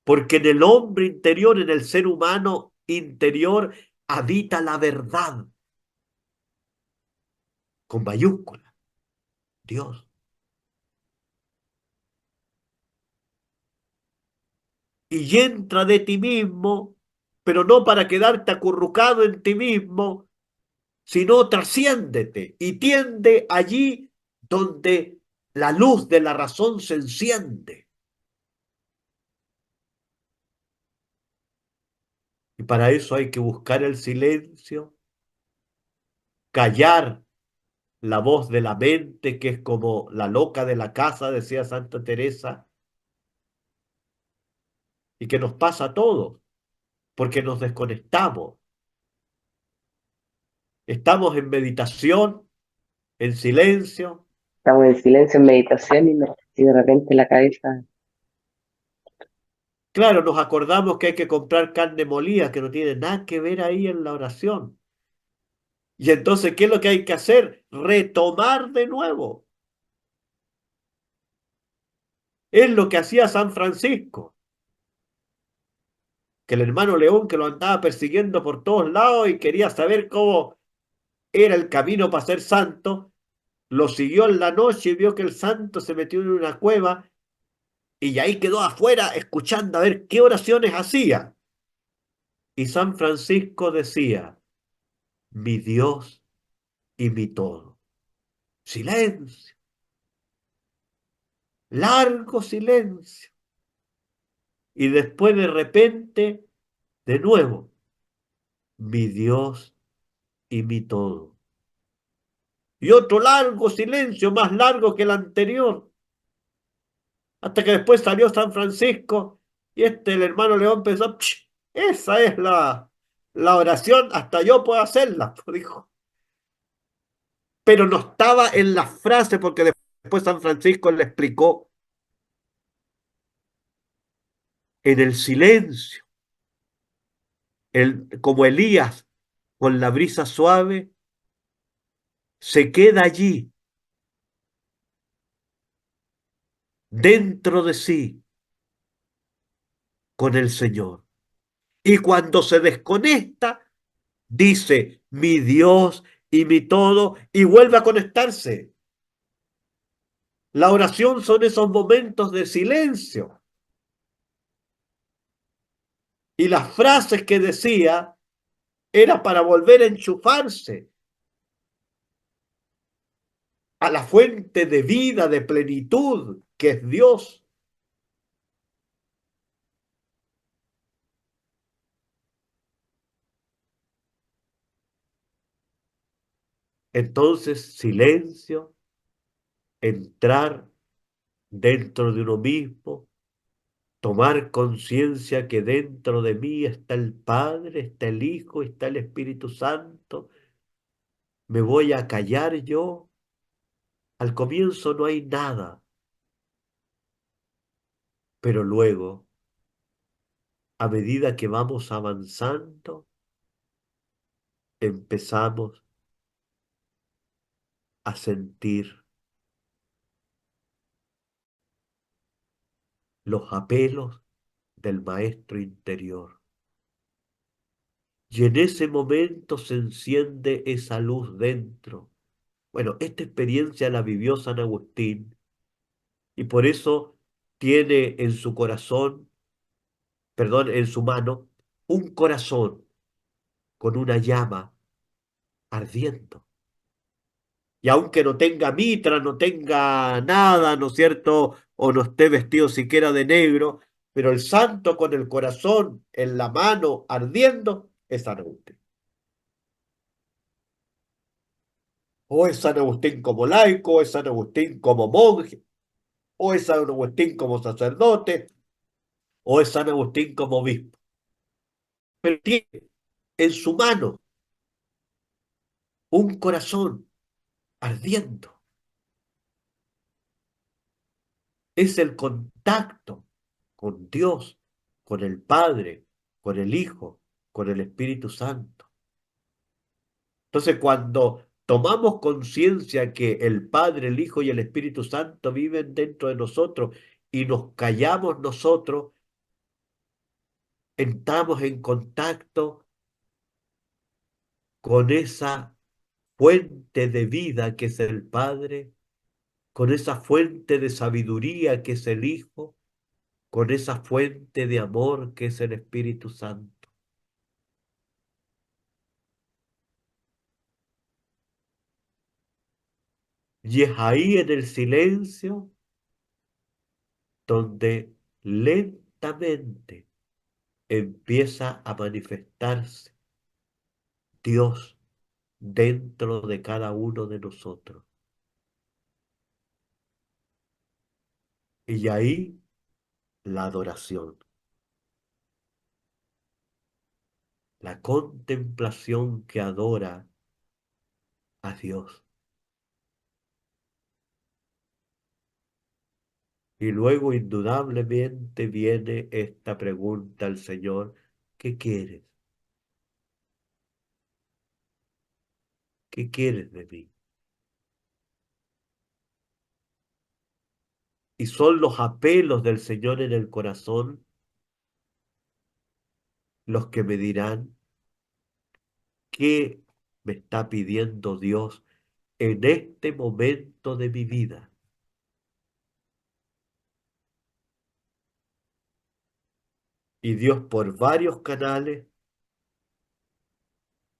Porque en el hombre interior, en el ser humano interior, habita la verdad, con mayúscula, Dios. Y entra de ti mismo, pero no para quedarte acurrucado en ti mismo, sino trasciéndete y tiende allí donde la luz de la razón se enciende. Y para eso hay que buscar el silencio, callar la voz de la mente, que es como la loca de la casa, decía Santa Teresa, y que nos pasa a todos, porque nos desconectamos. Estamos en meditación, en silencio.
Estamos en silencio, en meditación y de repente la cabeza,
Claro, nos acordamos que hay que comprar carne molida, que no tiene nada que ver ahí en la oración. Y entonces, ¿qué es lo que hay que hacer? Retomar de nuevo. Es lo que hacía San Francisco, que el hermano León que lo andaba persiguiendo por todos lados y quería saber cómo era el camino para ser santo, lo siguió en la noche y vio que el santo se metió en una cueva y ahí quedó afuera escuchando a ver qué oraciones hacía. Y San Francisco decía, mi Dios y mi todo. Silencio. largo silencio. Y después de repente, de nuevo, mi Dios y mi todo. Y otro largo silencio, más largo que el anterior, hasta que después salió San Francisco y el hermano León pensó, esa es la oración, hasta yo puedo hacerla, dijo. Pero no estaba en la frase porque después San Francisco le explicó en el silencio, como Elías con la brisa suave, se queda allí, dentro de sí, con el Señor. Y cuando se desconecta, dice, mi Dios y mi todo, y vuelve a conectarse. La oración son esos momentos de silencio. Y las frases que decía era para volver a enchufarse a la fuente de vida, de plenitud, que es Dios. Entonces, silencio, entrar dentro de uno mismo, tomar conciencia que dentro de mí está el Padre, está el Hijo, está el Espíritu Santo. Me voy a callar yo. Al comienzo no hay nada, pero luego, a medida que vamos avanzando, empezamos a sentir los apelos del maestro interior. Y en ese momento se enciende esa luz dentro. Bueno, esta experiencia la vivió San Agustín y por eso tiene en su corazón, perdón, en su mano, un corazón con una llama ardiendo. Y aunque no tenga mitra, no tenga nada, ¿no es cierto? O no esté vestido siquiera de negro, pero el santo con el corazón en la mano ardiendo es San Agustín. O es San Agustín como laico, o es San Agustín como monje, o es San Agustín como sacerdote, o es San Agustín como obispo. Pero tiene en su mano un corazón ardiendo. Es el contacto con Dios, con el Padre, con el Hijo, con el Espíritu Santo. Entonces, cuando tomamos conciencia que el Padre, el Hijo y el Espíritu Santo viven dentro de nosotros y nos callamos nosotros, entramos en contacto con esa fuente de vida que es el Padre, con esa fuente de sabiduría que es el Hijo, con esa fuente de amor que es el Espíritu Santo. Y es ahí en el silencio donde lentamente empieza a manifestarse Dios dentro de cada uno de nosotros. Y ahí la adoración, la contemplación que adora a Dios. Y luego indudablemente viene esta pregunta al Señor, ¿qué quieres? ¿Qué quieres de mí? Y son los apelos del Señor en el corazón los que me dirán qué me está pidiendo Dios en este momento de mi vida. Y Dios por varios canales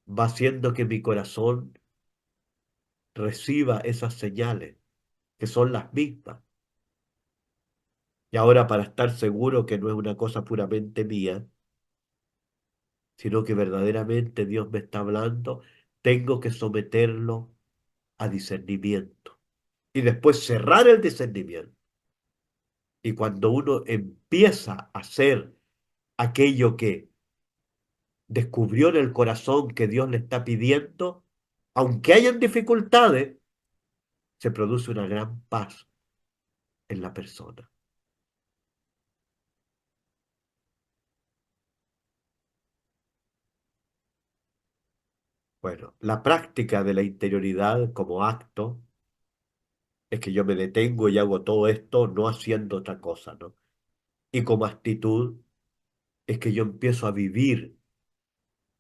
va haciendo que mi corazón reciba esas señales, que son las mismas. Y ahora, para estar seguro que no es una cosa puramente mía, sino que verdaderamente Dios me está hablando, tengo que someterlo a discernimiento y después cerrar el discernimiento. Y cuando uno empieza a hacer aquello que descubrió en el corazón que Dios le está pidiendo, aunque hayan dificultades, se produce una gran paz en la persona. Bueno, la práctica de la interioridad como acto es que yo me detengo y hago todo esto no haciendo otra cosa, ¿no? Y como actitud es que yo empiezo a vivir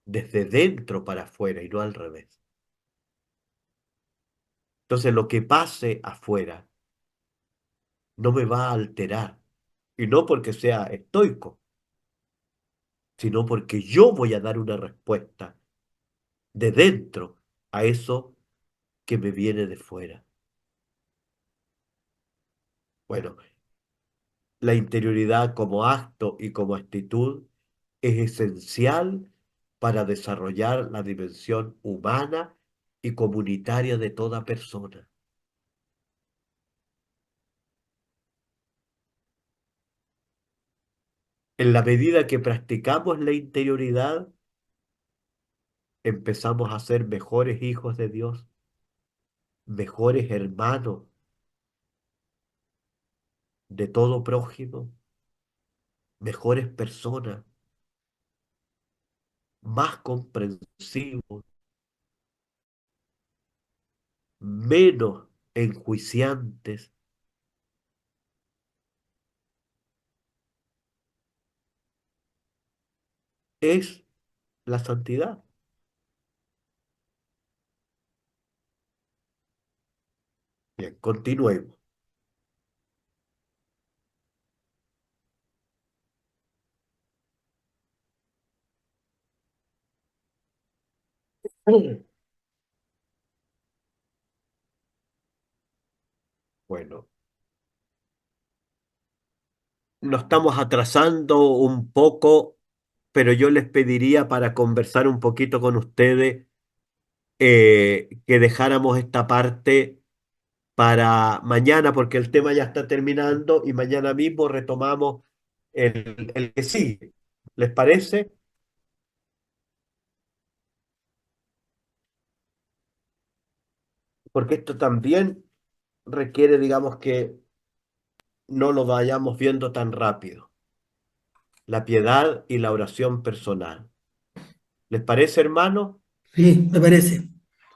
desde dentro para afuera y no al revés. Entonces lo que pase afuera no me va a alterar. Y no porque sea estoico, sino porque yo voy a dar una respuesta de dentro a eso que me viene de fuera. Bueno, la interioridad como acto y como actitud es esencial para desarrollar la dimensión humana y comunitaria de toda persona. En la medida que practicamos la interioridad, empezamos a ser mejores hijos de Dios, mejores hermanos de todo prójimo, mejores personas, más comprensivos, menos enjuiciantes. Es la santidad. Bien, continuemos. Bueno, nos estamos atrasando un poco, pero yo les pediría para conversar un poquito con ustedes que dejáramos esta parte para mañana, porque el tema ya está terminando y mañana mismo retomamos el que sigue. ¿Les parece? Porque esto también requiere, digamos, que no lo vayamos viendo tan rápido. La piedad y la oración personal. ¿Les parece, hermano?
Sí, me parece.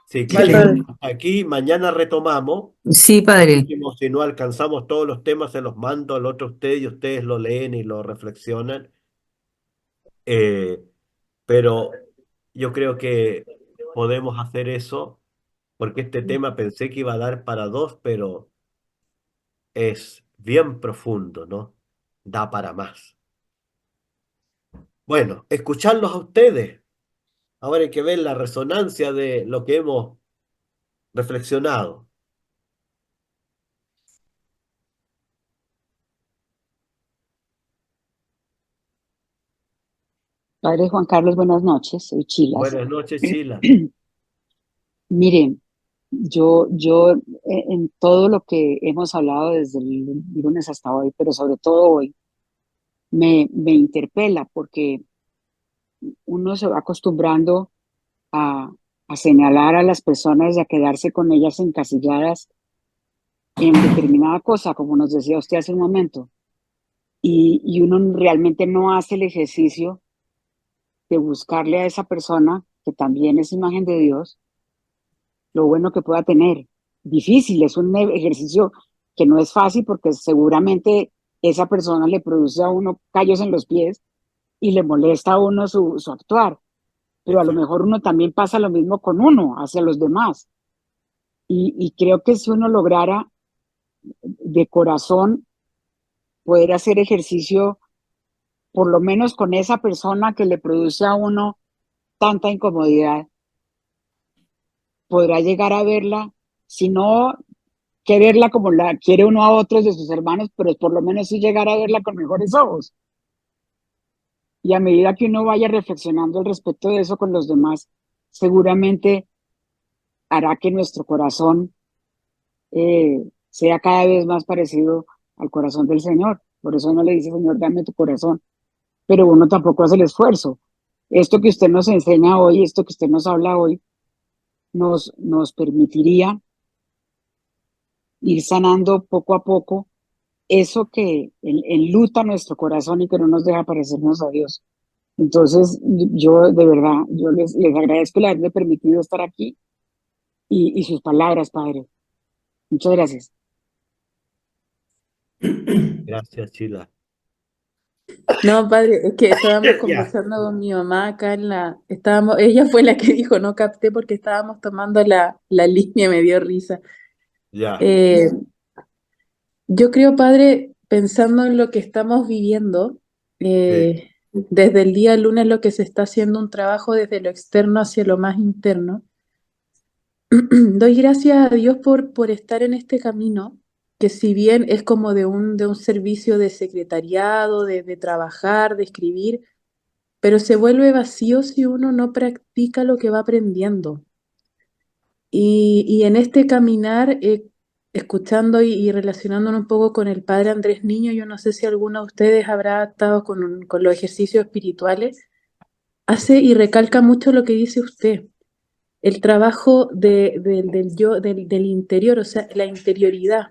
Si
Sí,
quieren,
Vale.
padre.
dejamos aquí, mañana retomamos.
Sí, padre.
Si no alcanzamos todos los temas, se los mando al otro a ustedes y ustedes lo leen y lo reflexionan. Eh, pero yo creo que podemos hacer eso porque este tema pensé que iba a dar para dos, pero es bien profundo, ¿no? Da para más. Bueno, escucharlos a ustedes. Ahora hay que ver la resonancia de lo que hemos reflexionado.
Padre Juan Carlos, buenas noches. Soy Chilas.
Buenas noches, Sheila.
Miren, yo en todo lo que hemos hablado desde el lunes hasta hoy, pero sobre todo hoy, me interpela porque uno se va acostumbrando a, a señalar a las personas y a quedarse con ellas encasilladas en determinada cosa, como nos decía usted hace un momento, y uno realmente no hace el ejercicio de buscarle a esa persona, que también es imagen de Dios, lo bueno que pueda tener. Difícil, es un ejercicio que no es fácil porque seguramente esa persona le produce a uno callos en los pies y le molesta a uno su actuar, pero a lo
Exacto.
mejor uno también pasa lo mismo con uno, hacia los demás. Y creo que si uno lograra de corazón poder hacer ejercicio, por lo menos con esa persona que le produce a uno tanta incomodidad, podrá llegar a verla, si no verla como la quiere uno a otros de sus hermanos, pero por lo menos sí llegar a verla con mejores ojos. Y a medida que uno vaya reflexionando al respecto de eso con los demás, seguramente hará que nuestro corazón sea cada vez más parecido al corazón del Señor. Por eso no le dice, Señor, dame tu corazón, pero uno tampoco hace el esfuerzo. Esto que usted nos enseña hoy, esto que usted nos habla hoy, nos permitiría ir sanando poco a poco eso que enluta nuestro corazón y que no nos deja parecernos a Dios. Entonces, yo de verdad, yo les agradezco el haberme permitido estar aquí y sus palabras, Padre. Muchas gracias.
Gracias, Chila.
No, padre, es que estábamos
Ya,
conversando con mi mamá acá ella fue la que dijo, no capté porque estábamos tomando la línea, me dio risa.
ya,
Eh, yo creo, padre, pensando en lo que estamos viviendo,
sí,
desde el día lunes lo que se está haciendo un trabajo desde lo externo hacia lo más interno. Doy gracias a Dios por estar en este camino, que si bien es como de un servicio de secretariado, de trabajar, de escribir, pero se vuelve vacío si uno no practica lo que va aprendiendo. Y en este caminar, escuchando y relacionándonos un poco con el padre Andrés Niño, yo no sé si alguno de ustedes habrá estado con los ejercicios espirituales, hace y recalca mucho lo que dice usted, el trabajo del yo, del interior, o sea, la interioridad.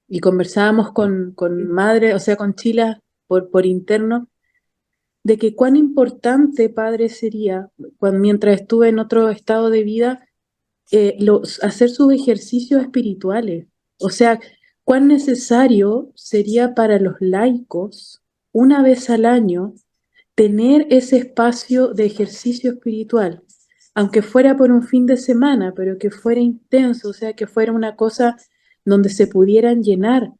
Y conversábamos con madre, o sea, con Chila por interno de que cuán importante, padre, sería, mientras estuve en otro estado de vida, hacer sus ejercicios espirituales. O sea, cuán necesario sería para los laicos, una vez al año, tener ese espacio de ejercicio espiritual, aunque fuera por un fin de semana, pero que fuera intenso, o sea, que fuera una cosa donde se pudieran llenar,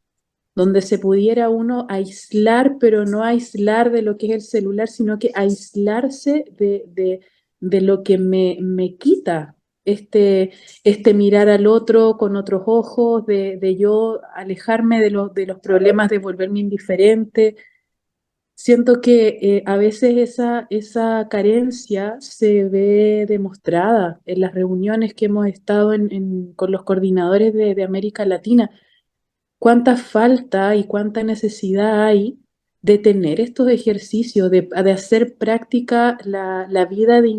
donde se pudiera uno aislar, pero no aislar de lo que es el celular, sino que aislarse de lo que me quita este mirar al otro con otros ojos, de yo alejarme de los problemas, de volverme indiferente. Siento que a veces esa carencia se ve demostrada en las reuniones que hemos estado con los coordinadores de América Latina. Cuánta falta y cuánta necesidad hay de tener estos ejercicios, de hacer práctica la vida de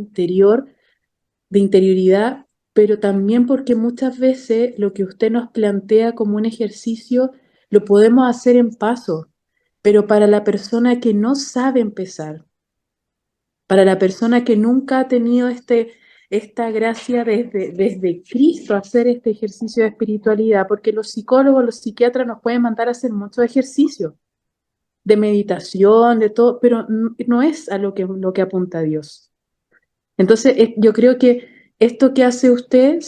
interioridad, pero también porque muchas veces lo que usted nos plantea como un ejercicio lo podemos hacer en pasos, pero para la persona que no sabe empezar, para la persona que nunca ha tenido esta gracia desde Cristo hacer este ejercicio de espiritualidad, porque los psicólogos, los psiquiatras nos pueden mandar a hacer muchos ejercicios de meditación, de todo, pero no es a lo que apunta Dios. Entonces, yo creo que esto que hace usted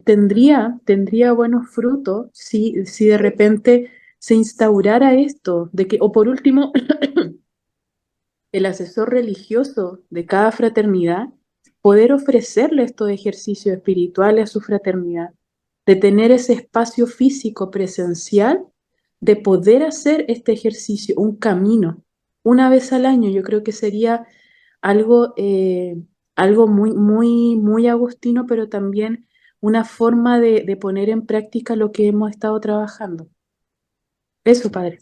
tendría buenos frutos si de repente se instaurara esto, o por último, el asesor religioso de cada fraternidad, poder ofrecerle estos ejercicios espirituales a su fraternidad, de tener ese espacio físico presencial, de poder hacer este ejercicio, un camino, una vez al año. Yo creo que sería algo, algo muy, muy, muy agustino, pero también una forma de poner en práctica lo que hemos estado trabajando. Eso, padre.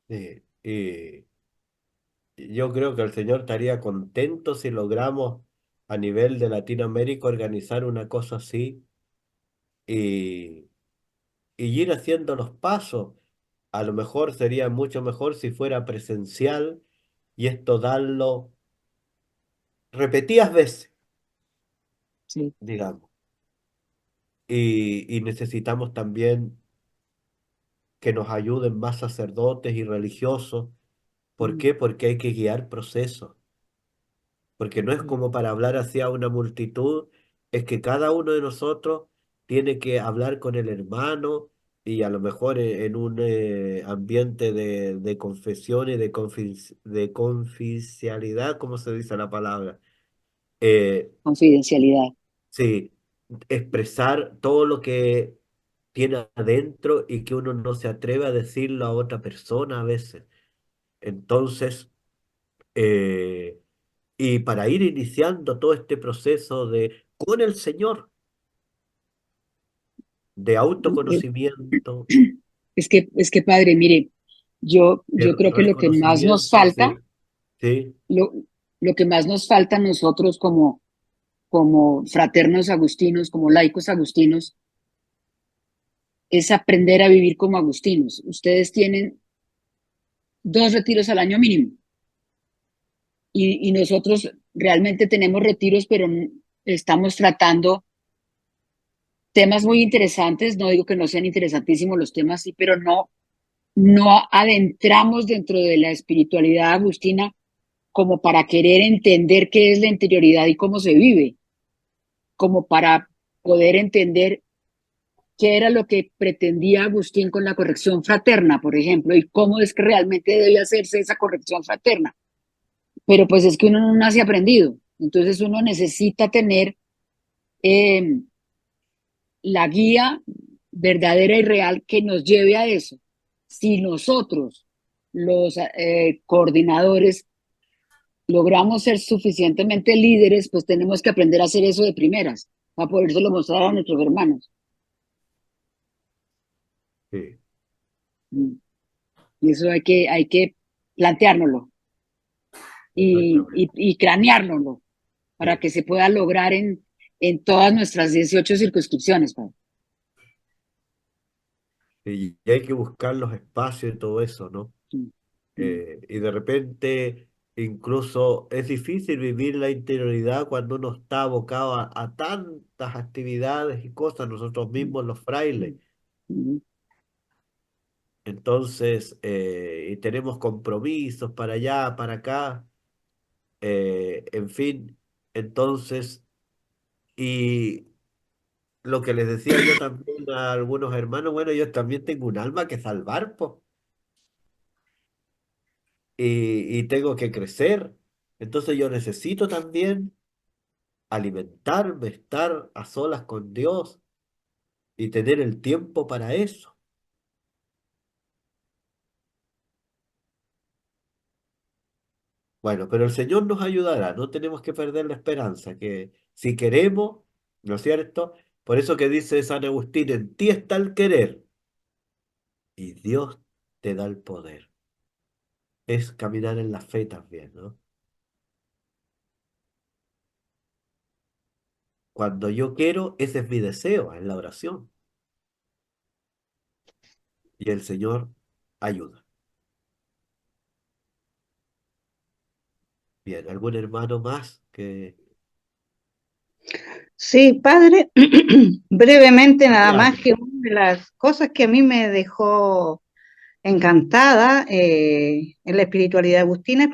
sí. Y yo creo que el Señor estaría contento si logramos a nivel de Latinoamérica organizar una cosa así y, y ir haciendo los pasos. A lo mejor sería mucho mejor si fuera presencial y esto darlo repetidas veces,
Sí.
digamos. Y necesitamos también que nos ayuden más sacerdotes y religiosos. ¿Por
Mm,
qué? Porque hay que guiar procesos. Porque no es
mm,
como para hablar hacia una multitud, es que cada uno de nosotros tiene que hablar con el hermano y a lo mejor en un ambiente de confesión y de confidencialidad, ¿cómo se dice la palabra? Eh,
Confidencialidad.
sí, expresar todo lo que tiene adentro y que uno no se atreve a decirlo a otra persona a veces. Entonces, eh, y para ir iniciando todo este proceso de con el Señor, de
Eh,
autoconocimiento,
es que padre, mire,
de
yo creo que lo que más nos
reconocimiento,
falta,
sí, sí,
lo, lo que más nos falta a nosotros como fraternos agustinos, como laicos agustinos, es aprender a vivir como agustinos. Ustedes tienen 2 retiros al año mínimo y nosotros realmente tenemos retiros, pero estamos tratando temas muy interesantes. No digo que no sean interesantísimos los temas, sí, pero no adentramos dentro de la espiritualidad agustina como para querer entender qué es la interioridad y cómo se vive, como para poder entender qué era lo que pretendía Agustín con la corrección fraterna, por ejemplo, y cómo es que realmente debe hacerse esa corrección fraterna. Pero pues es que uno no nace aprendido, entonces uno necesita tener eh, la guía verdadera y real que nos lleve a eso. Si nosotros, los coordinadores, logramos ser suficientemente líderes, pues tenemos que aprender a hacer eso de primeras, para podérselo mostrar a nuestros hermanos.
sí,
Mm. Y eso hay que planteárnoslo
exactamente.
y craneárnoslo para
Sí.
que se pueda lograr en todas nuestras 18 circunscripciones, padre.
Y hay que buscar los espacios y todo eso, ¿no?
Mm, mm,
Y de repente incluso es difícil vivir la interioridad cuando uno está abocado a tantas actividades y cosas, nosotros
mm,
mismos los frailes.
mm, mm.
Entonces, y tenemos compromisos para allá, para acá, en fin. Entonces, y lo que les decía yo también a algunos hermanos, bueno, yo también tengo un alma que salvar, pues, y tengo que crecer. Entonces yo necesito también alimentarme, estar a solas con Dios y tener el tiempo para eso. Bueno, pero el Señor nos ayudará, no tenemos que perder la esperanza, que si queremos, ¿no es cierto? Por eso que dice San Agustín, en ti está el querer y Dios te da el poder. Es caminar en la fe también, ¿no? Cuando yo quiero, ese es mi deseo, en la oración. Y el Señor ayuda. Bien, ¿algún hermano más que...
Sí, padre, brevemente nada más
Mariano,
que una de las cosas que a mí me dejó encantada en la espiritualidad agustina es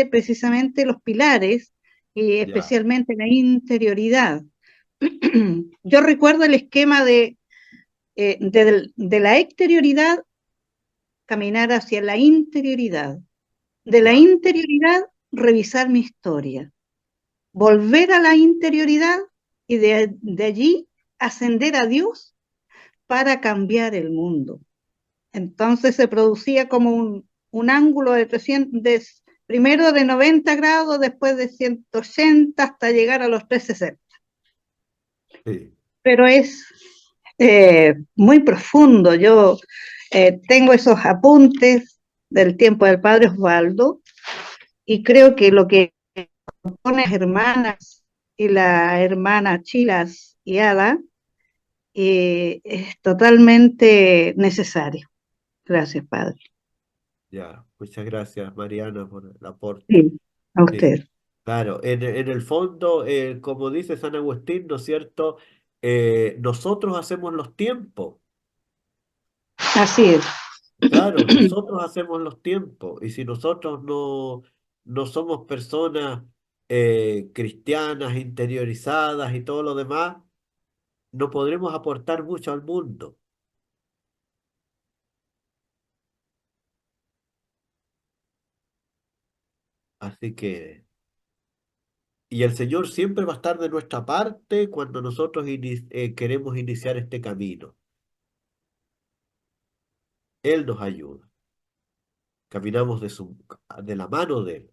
precisamente los pilares y
ya,
especialmente la interioridad. Yo recuerdo el esquema de la exterioridad, caminar hacia la interioridad, de la
ya,
interioridad, revisar mi historia, volver a la interioridad y de allí ascender a Dios para cambiar el mundo. Entonces se producía como un ángulo de 300, primero de 90 grados, después de 180 hasta llegar a los 360.
sí,
Pero es muy profundo. Yo tengo esos apuntes del tiempo del padre Osvaldo y creo que lo que pone las hermanas y la hermana Chilas y Ada es totalmente necesario. Gracias, padre.
ya. Muchas gracias, Mariana, por el aporte.
Sí, a
Sí,
usted.
claro, en el fondo, como dice San Agustín, ¿no es cierto? Nosotros hacemos los tiempos,
Así es.
claro, nosotros hacemos los tiempos, y si nosotros no somos personas cristianas, interiorizadas y todo lo demás, no podremos aportar mucho al mundo. Así que, Y el Señor siempre va a estar de nuestra parte cuando nosotros queremos iniciar este camino. Él nos ayuda. Caminamos de la mano de Él.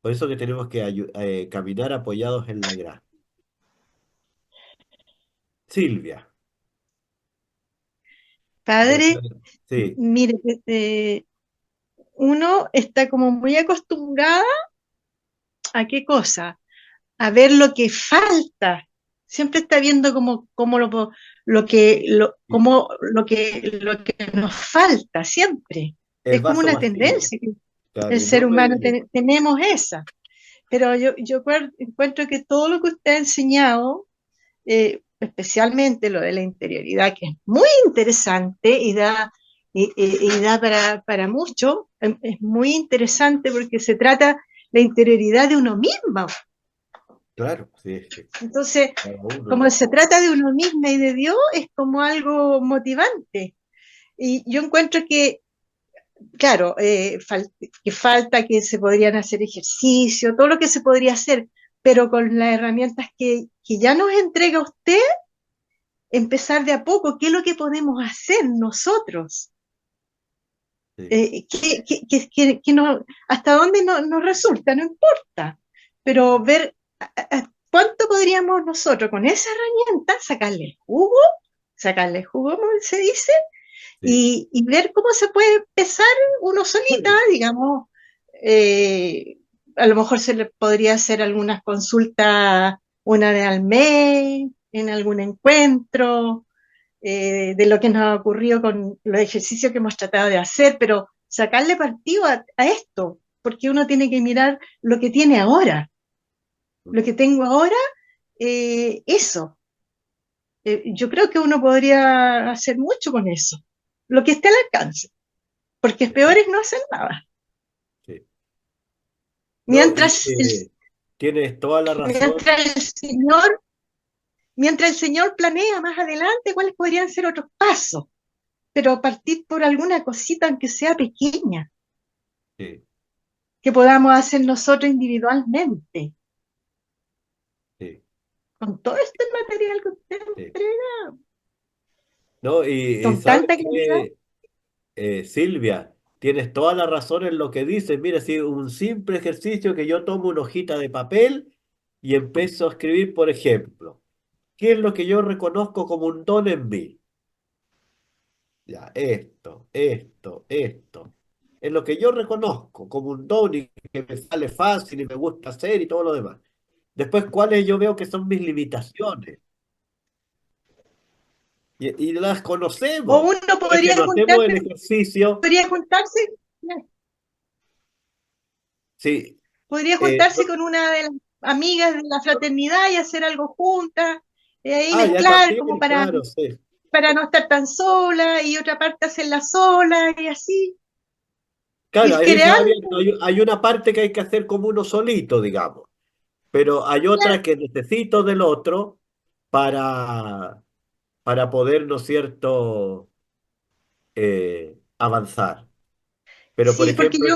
Por eso que tenemos que caminar apoyados en la gracia. Silvia.
Padre,
Sí,
mire, uno está como muy acostumbrada a qué cosa, a ver lo que falta. Siempre está viendo como lo que nos falta, siempre.
el
Es como
vaso
una
vacío.
tendencia que
Claro,
el
y no
ser humano
me...
tenemos esa. Pero encuentro que todo lo que usted ha enseñado, especialmente lo de la interioridad, que es muy interesante y da para mucho, es muy interesante porque se trata la interioridad de uno mismo.
Claro, sí, sí.
Entonces,
Cada uno
como
de
se trata de uno mismo y de Dios, es como algo motivante. Y yo encuentro que, claro, que falta que se podrían hacer ejercicio, todo lo que se podría hacer, pero con las herramientas que ya nos entrega usted, empezar de a poco, ¿qué es lo que podemos hacer nosotros?
sí.
¿Hasta dónde nos resulta? No importa, pero ver cuánto podríamos nosotros con esa herramienta sacarle el jugo, como se dice,
Sí.
y ver cómo se puede empezar uno solita,
Bueno,
digamos, eh, a lo mejor se le podría hacer algunas consultas una vez al mes, en algún encuentro, de lo que nos ha ocurrido con los ejercicios que hemos tratado de hacer, pero sacarle partido a esto, porque uno tiene que mirar lo que tiene ahora, lo que tengo ahora, eso. Yo creo que uno podría hacer mucho con eso, lo que esté al alcance, porque es peor
exacto,
es no hacer nada.
sí. No, y
Mientras el,
tienes toda la razón.
mientras el Señor, mientras el Señor planea más adelante cuáles podrían ser otros pasos, pero partir por alguna cosita aunque sea pequeña,
Sí,
que podamos hacer nosotros individualmente,
sí,
con todo este material que usted
sí.
entrega,
No, y
con
sabes
tanta claridad.
que, Silvia, tienes toda la razón en lo que dices. Mira, si un simple ejercicio que yo tomo una hojita de papel y empiezo a escribir, por ejemplo, ¿qué es lo que yo reconozco como un don en mí? Ya, esto. Es lo que yo reconozco como un don y que me sale fácil y me gusta hacer y todo lo demás. Después, ¿cuáles yo veo que son mis limitaciones? Y las
O
conocemos.
uno
Ahora que no hacemos el ejercicio,
podría juntarse,
sí,
podría
eh,
juntarse con una de las amigas de la fraternidad y hacer algo juntas, ahí
ya
mezclar
también,
como
claro, sí.
para no estar tan sola y otra parte hacerla sola y así,
Claro,
ir
ahí se va
creando.
viendo. Hay una parte que hay que hacer como uno solito, digamos, pero hay otra que necesito del otro para, para poder, ¿no es cierto?, avanzar. Pero, por
Sí, porque
ejemplo,
yo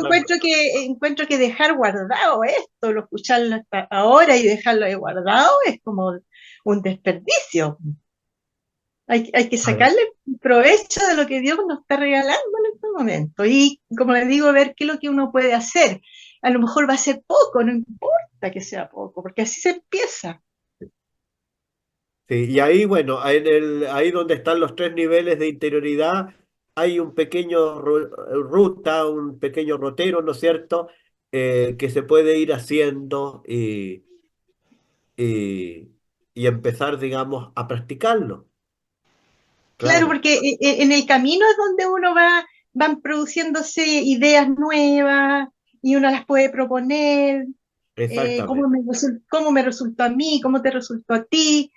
encuentro que dejar guardado esto, lo escucharlo hasta ahora y dejarlo ahí guardado es como un desperdicio. Hay que
ah,
sacarle provecho de lo que Dios nos está regalando en este momento. Y como les digo, ver qué es lo que uno puede hacer. A lo mejor va a ser poco, no importa que sea poco, porque así se empieza.
sí, y ahí, bueno, ahí donde están los tres niveles de interioridad, hay un pequeño ruta, un pequeño rotero, ¿no es cierto?, que se puede ir haciendo y, y empezar, digamos, a practicarlo.
Claro,
Claro,
porque en el camino es donde van produciéndose ideas nuevas y uno las puede proponer,
exactamente,
cómo me resultó a mí, cómo te resultó a ti,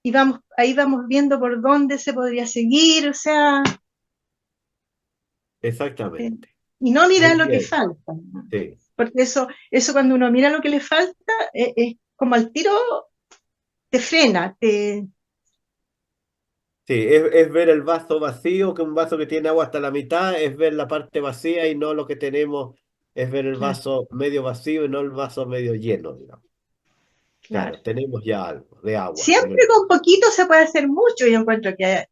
y ahí vamos viendo por dónde se podría seguir, o sea, eh,
exactamente.
y no
Muy
mirar lo que
bien,
falta,
sí.
porque eso cuando uno mira lo que le falta, es como al tiro te frena,
Sí, es ver el vaso vacío, que un vaso que tiene agua hasta la mitad, es ver la parte vacía y no lo que tenemos es ver el
Claro,
vaso medio vacío y no el vaso medio lleno, digamos.
claro.
Claro, tenemos ya algo de agua.
Siempre con poquito se puede hacer mucho. Yo encuentro que,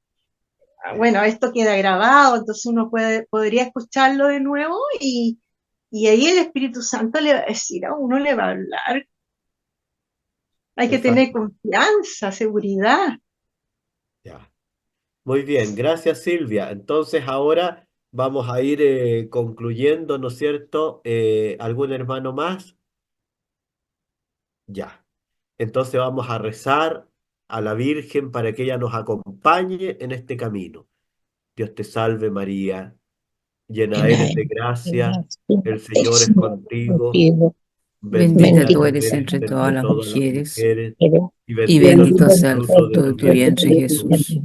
bueno, esto queda grabado, entonces uno podría escucharlo de nuevo y ahí el Espíritu Santo le va a decir a uno, le va a hablar. Hay que tener
Exacto.
confianza, seguridad.
Ya. Muy bien, gracias Silvia. Entonces ahora vamos a ir concluyendo, ¿no es cierto? ¿Algún hermano más? Ya. Entonces vamos a rezar a la Virgen para que ella nos acompañe en este camino. Dios te salve María, llena eres de gracia, el Señor es contigo,
Bendita
bendita
tú
tú
eres
eres
entre todas
entre
las
todas las
mujeres,
mujeres y
y
bendito
bendito
sea el
sea el
fruto de
fruto de
tu
tu vientre,
vientre Jesús.
Jesús.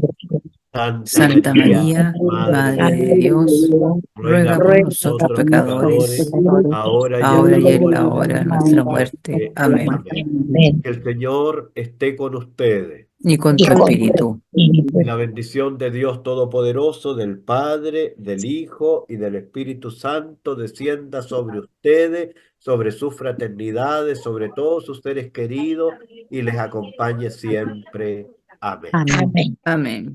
Santa
Santa
María,
María,
Madre de
Madre de
Dios,
Dios,
ruega
ruega
por
por nosotros
nosotros
pecadores,
pecadores, ahora y en
ahora
la
y en la
hora de
hora de
nuestra
nuestra muerte.
muerte.
Amén.
Amén. Que el Señor esté con ustedes.
Y con tu espíritu.
Y la bendición de Dios Todopoderoso, del Padre, del Hijo y del Espíritu Santo descienda sobre ustedes, sobre sus fraternidades, sobre todos sus seres queridos y les acompañe siempre. Amén.
Amén.